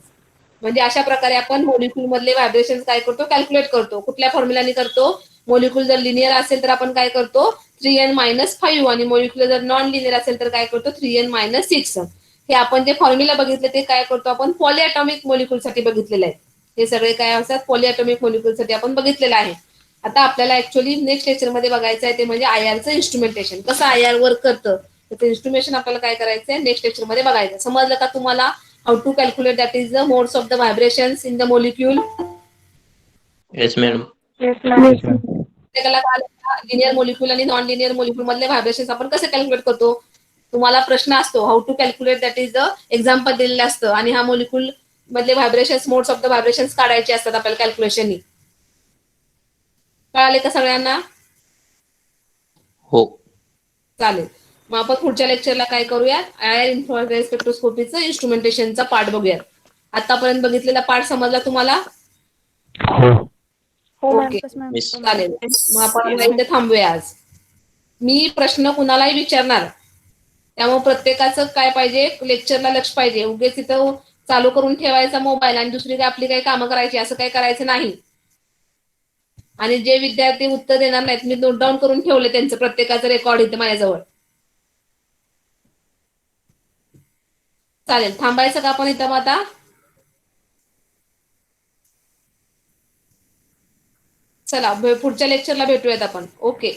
म्हणजे अशा प्रकारे आपण मोलिक्यूल मधले व्हायब्रेशन काय करतो? कॅल्क्युलेट करतो. कुठल्या फॉर्म्युलाने करतो? मोलिक्यूल जर लिनियर असेल तर आपण काय करतो? 3n मायनस 5 आणि मोलिक्यूल जर नॉन लिनियर असेल तर काय करतो? 3n minus 6. हे आपण जे फॉर्म्युला बघितले ते काय करतो आपण? पॉलीअटॉमिक मोलिक्यूल साठी बघितलेले आहे. हे सगळे काय असतात? पॉलीअटॉमिक मोलिक्यूल साठी आपण बघितलेलं आहे. आता आपल्याला ऍक्च्युअली नेक्स्ट लेक्चर मध्ये बघायचं आहे ते म्हणजे आयआरचं इन्स्ट्रुमेंटेशन. कसं आयआर वर्क करतं त्याचं इन्स्ट्रुमेंटेशन आपल्याला काय करायचं आहे नेक्स्ट लेक्चर मध्ये बघायचं. समजलं का तुम्हाला? How to calculate that is the modes of the vibrations in the molecule.
Yes, madam.
Linear molecule आणि नॉन लिनियर मोलिक्यूल मधले व्हायब्रेशन्स आपण कसे कॅल्क्युलेट करतो? तुम्हाला प्रश्न असतो how to calculate that is the example दिलेलं असतं आणि हा मोलिक्यूल मधले vibrations modes of the vibrations काढायचे असतात आपल्याला कॅल्क्युलेशन. कळाले का सगळ्यांना?
हो.
चालेल. मग आपण पुढच्या लेक्चरला काय करूया? आयआर इन्फ्रारेड स्पेक्ट्रोस्कोपीचं इन्स्ट्रुमेंटेशनचा पार्ट बघूया. आतापर्यंत बघितलेला पार्ट समजला तुम्हाला? Okay
Miss.
चालेल. मग आपण इथे थांबूया आज. मी प्रश्न कुणालाही विचारणार, त्यामुळे प्रत्येकाचं काय पाहिजे? लेक्चरला लक्ष पाहिजे. उगेच तिथं चालू करून ठेवायचा मोबाईल आणि दुसरी काय आपली काही कामं करायची असं काही करायचं नाही. आणि जे विद्यार्थी उत्तर देणार नाहीत मी नोट डाऊन करून ठेवले त्यांचं प्रत्येकाचं रेकॉर्ड इथे माझ्याजवळ. चालेल. थांबायचं का आपण इथं? मग आता चला पुढच्या लेक्चरला भेटूयात आपण. ओके.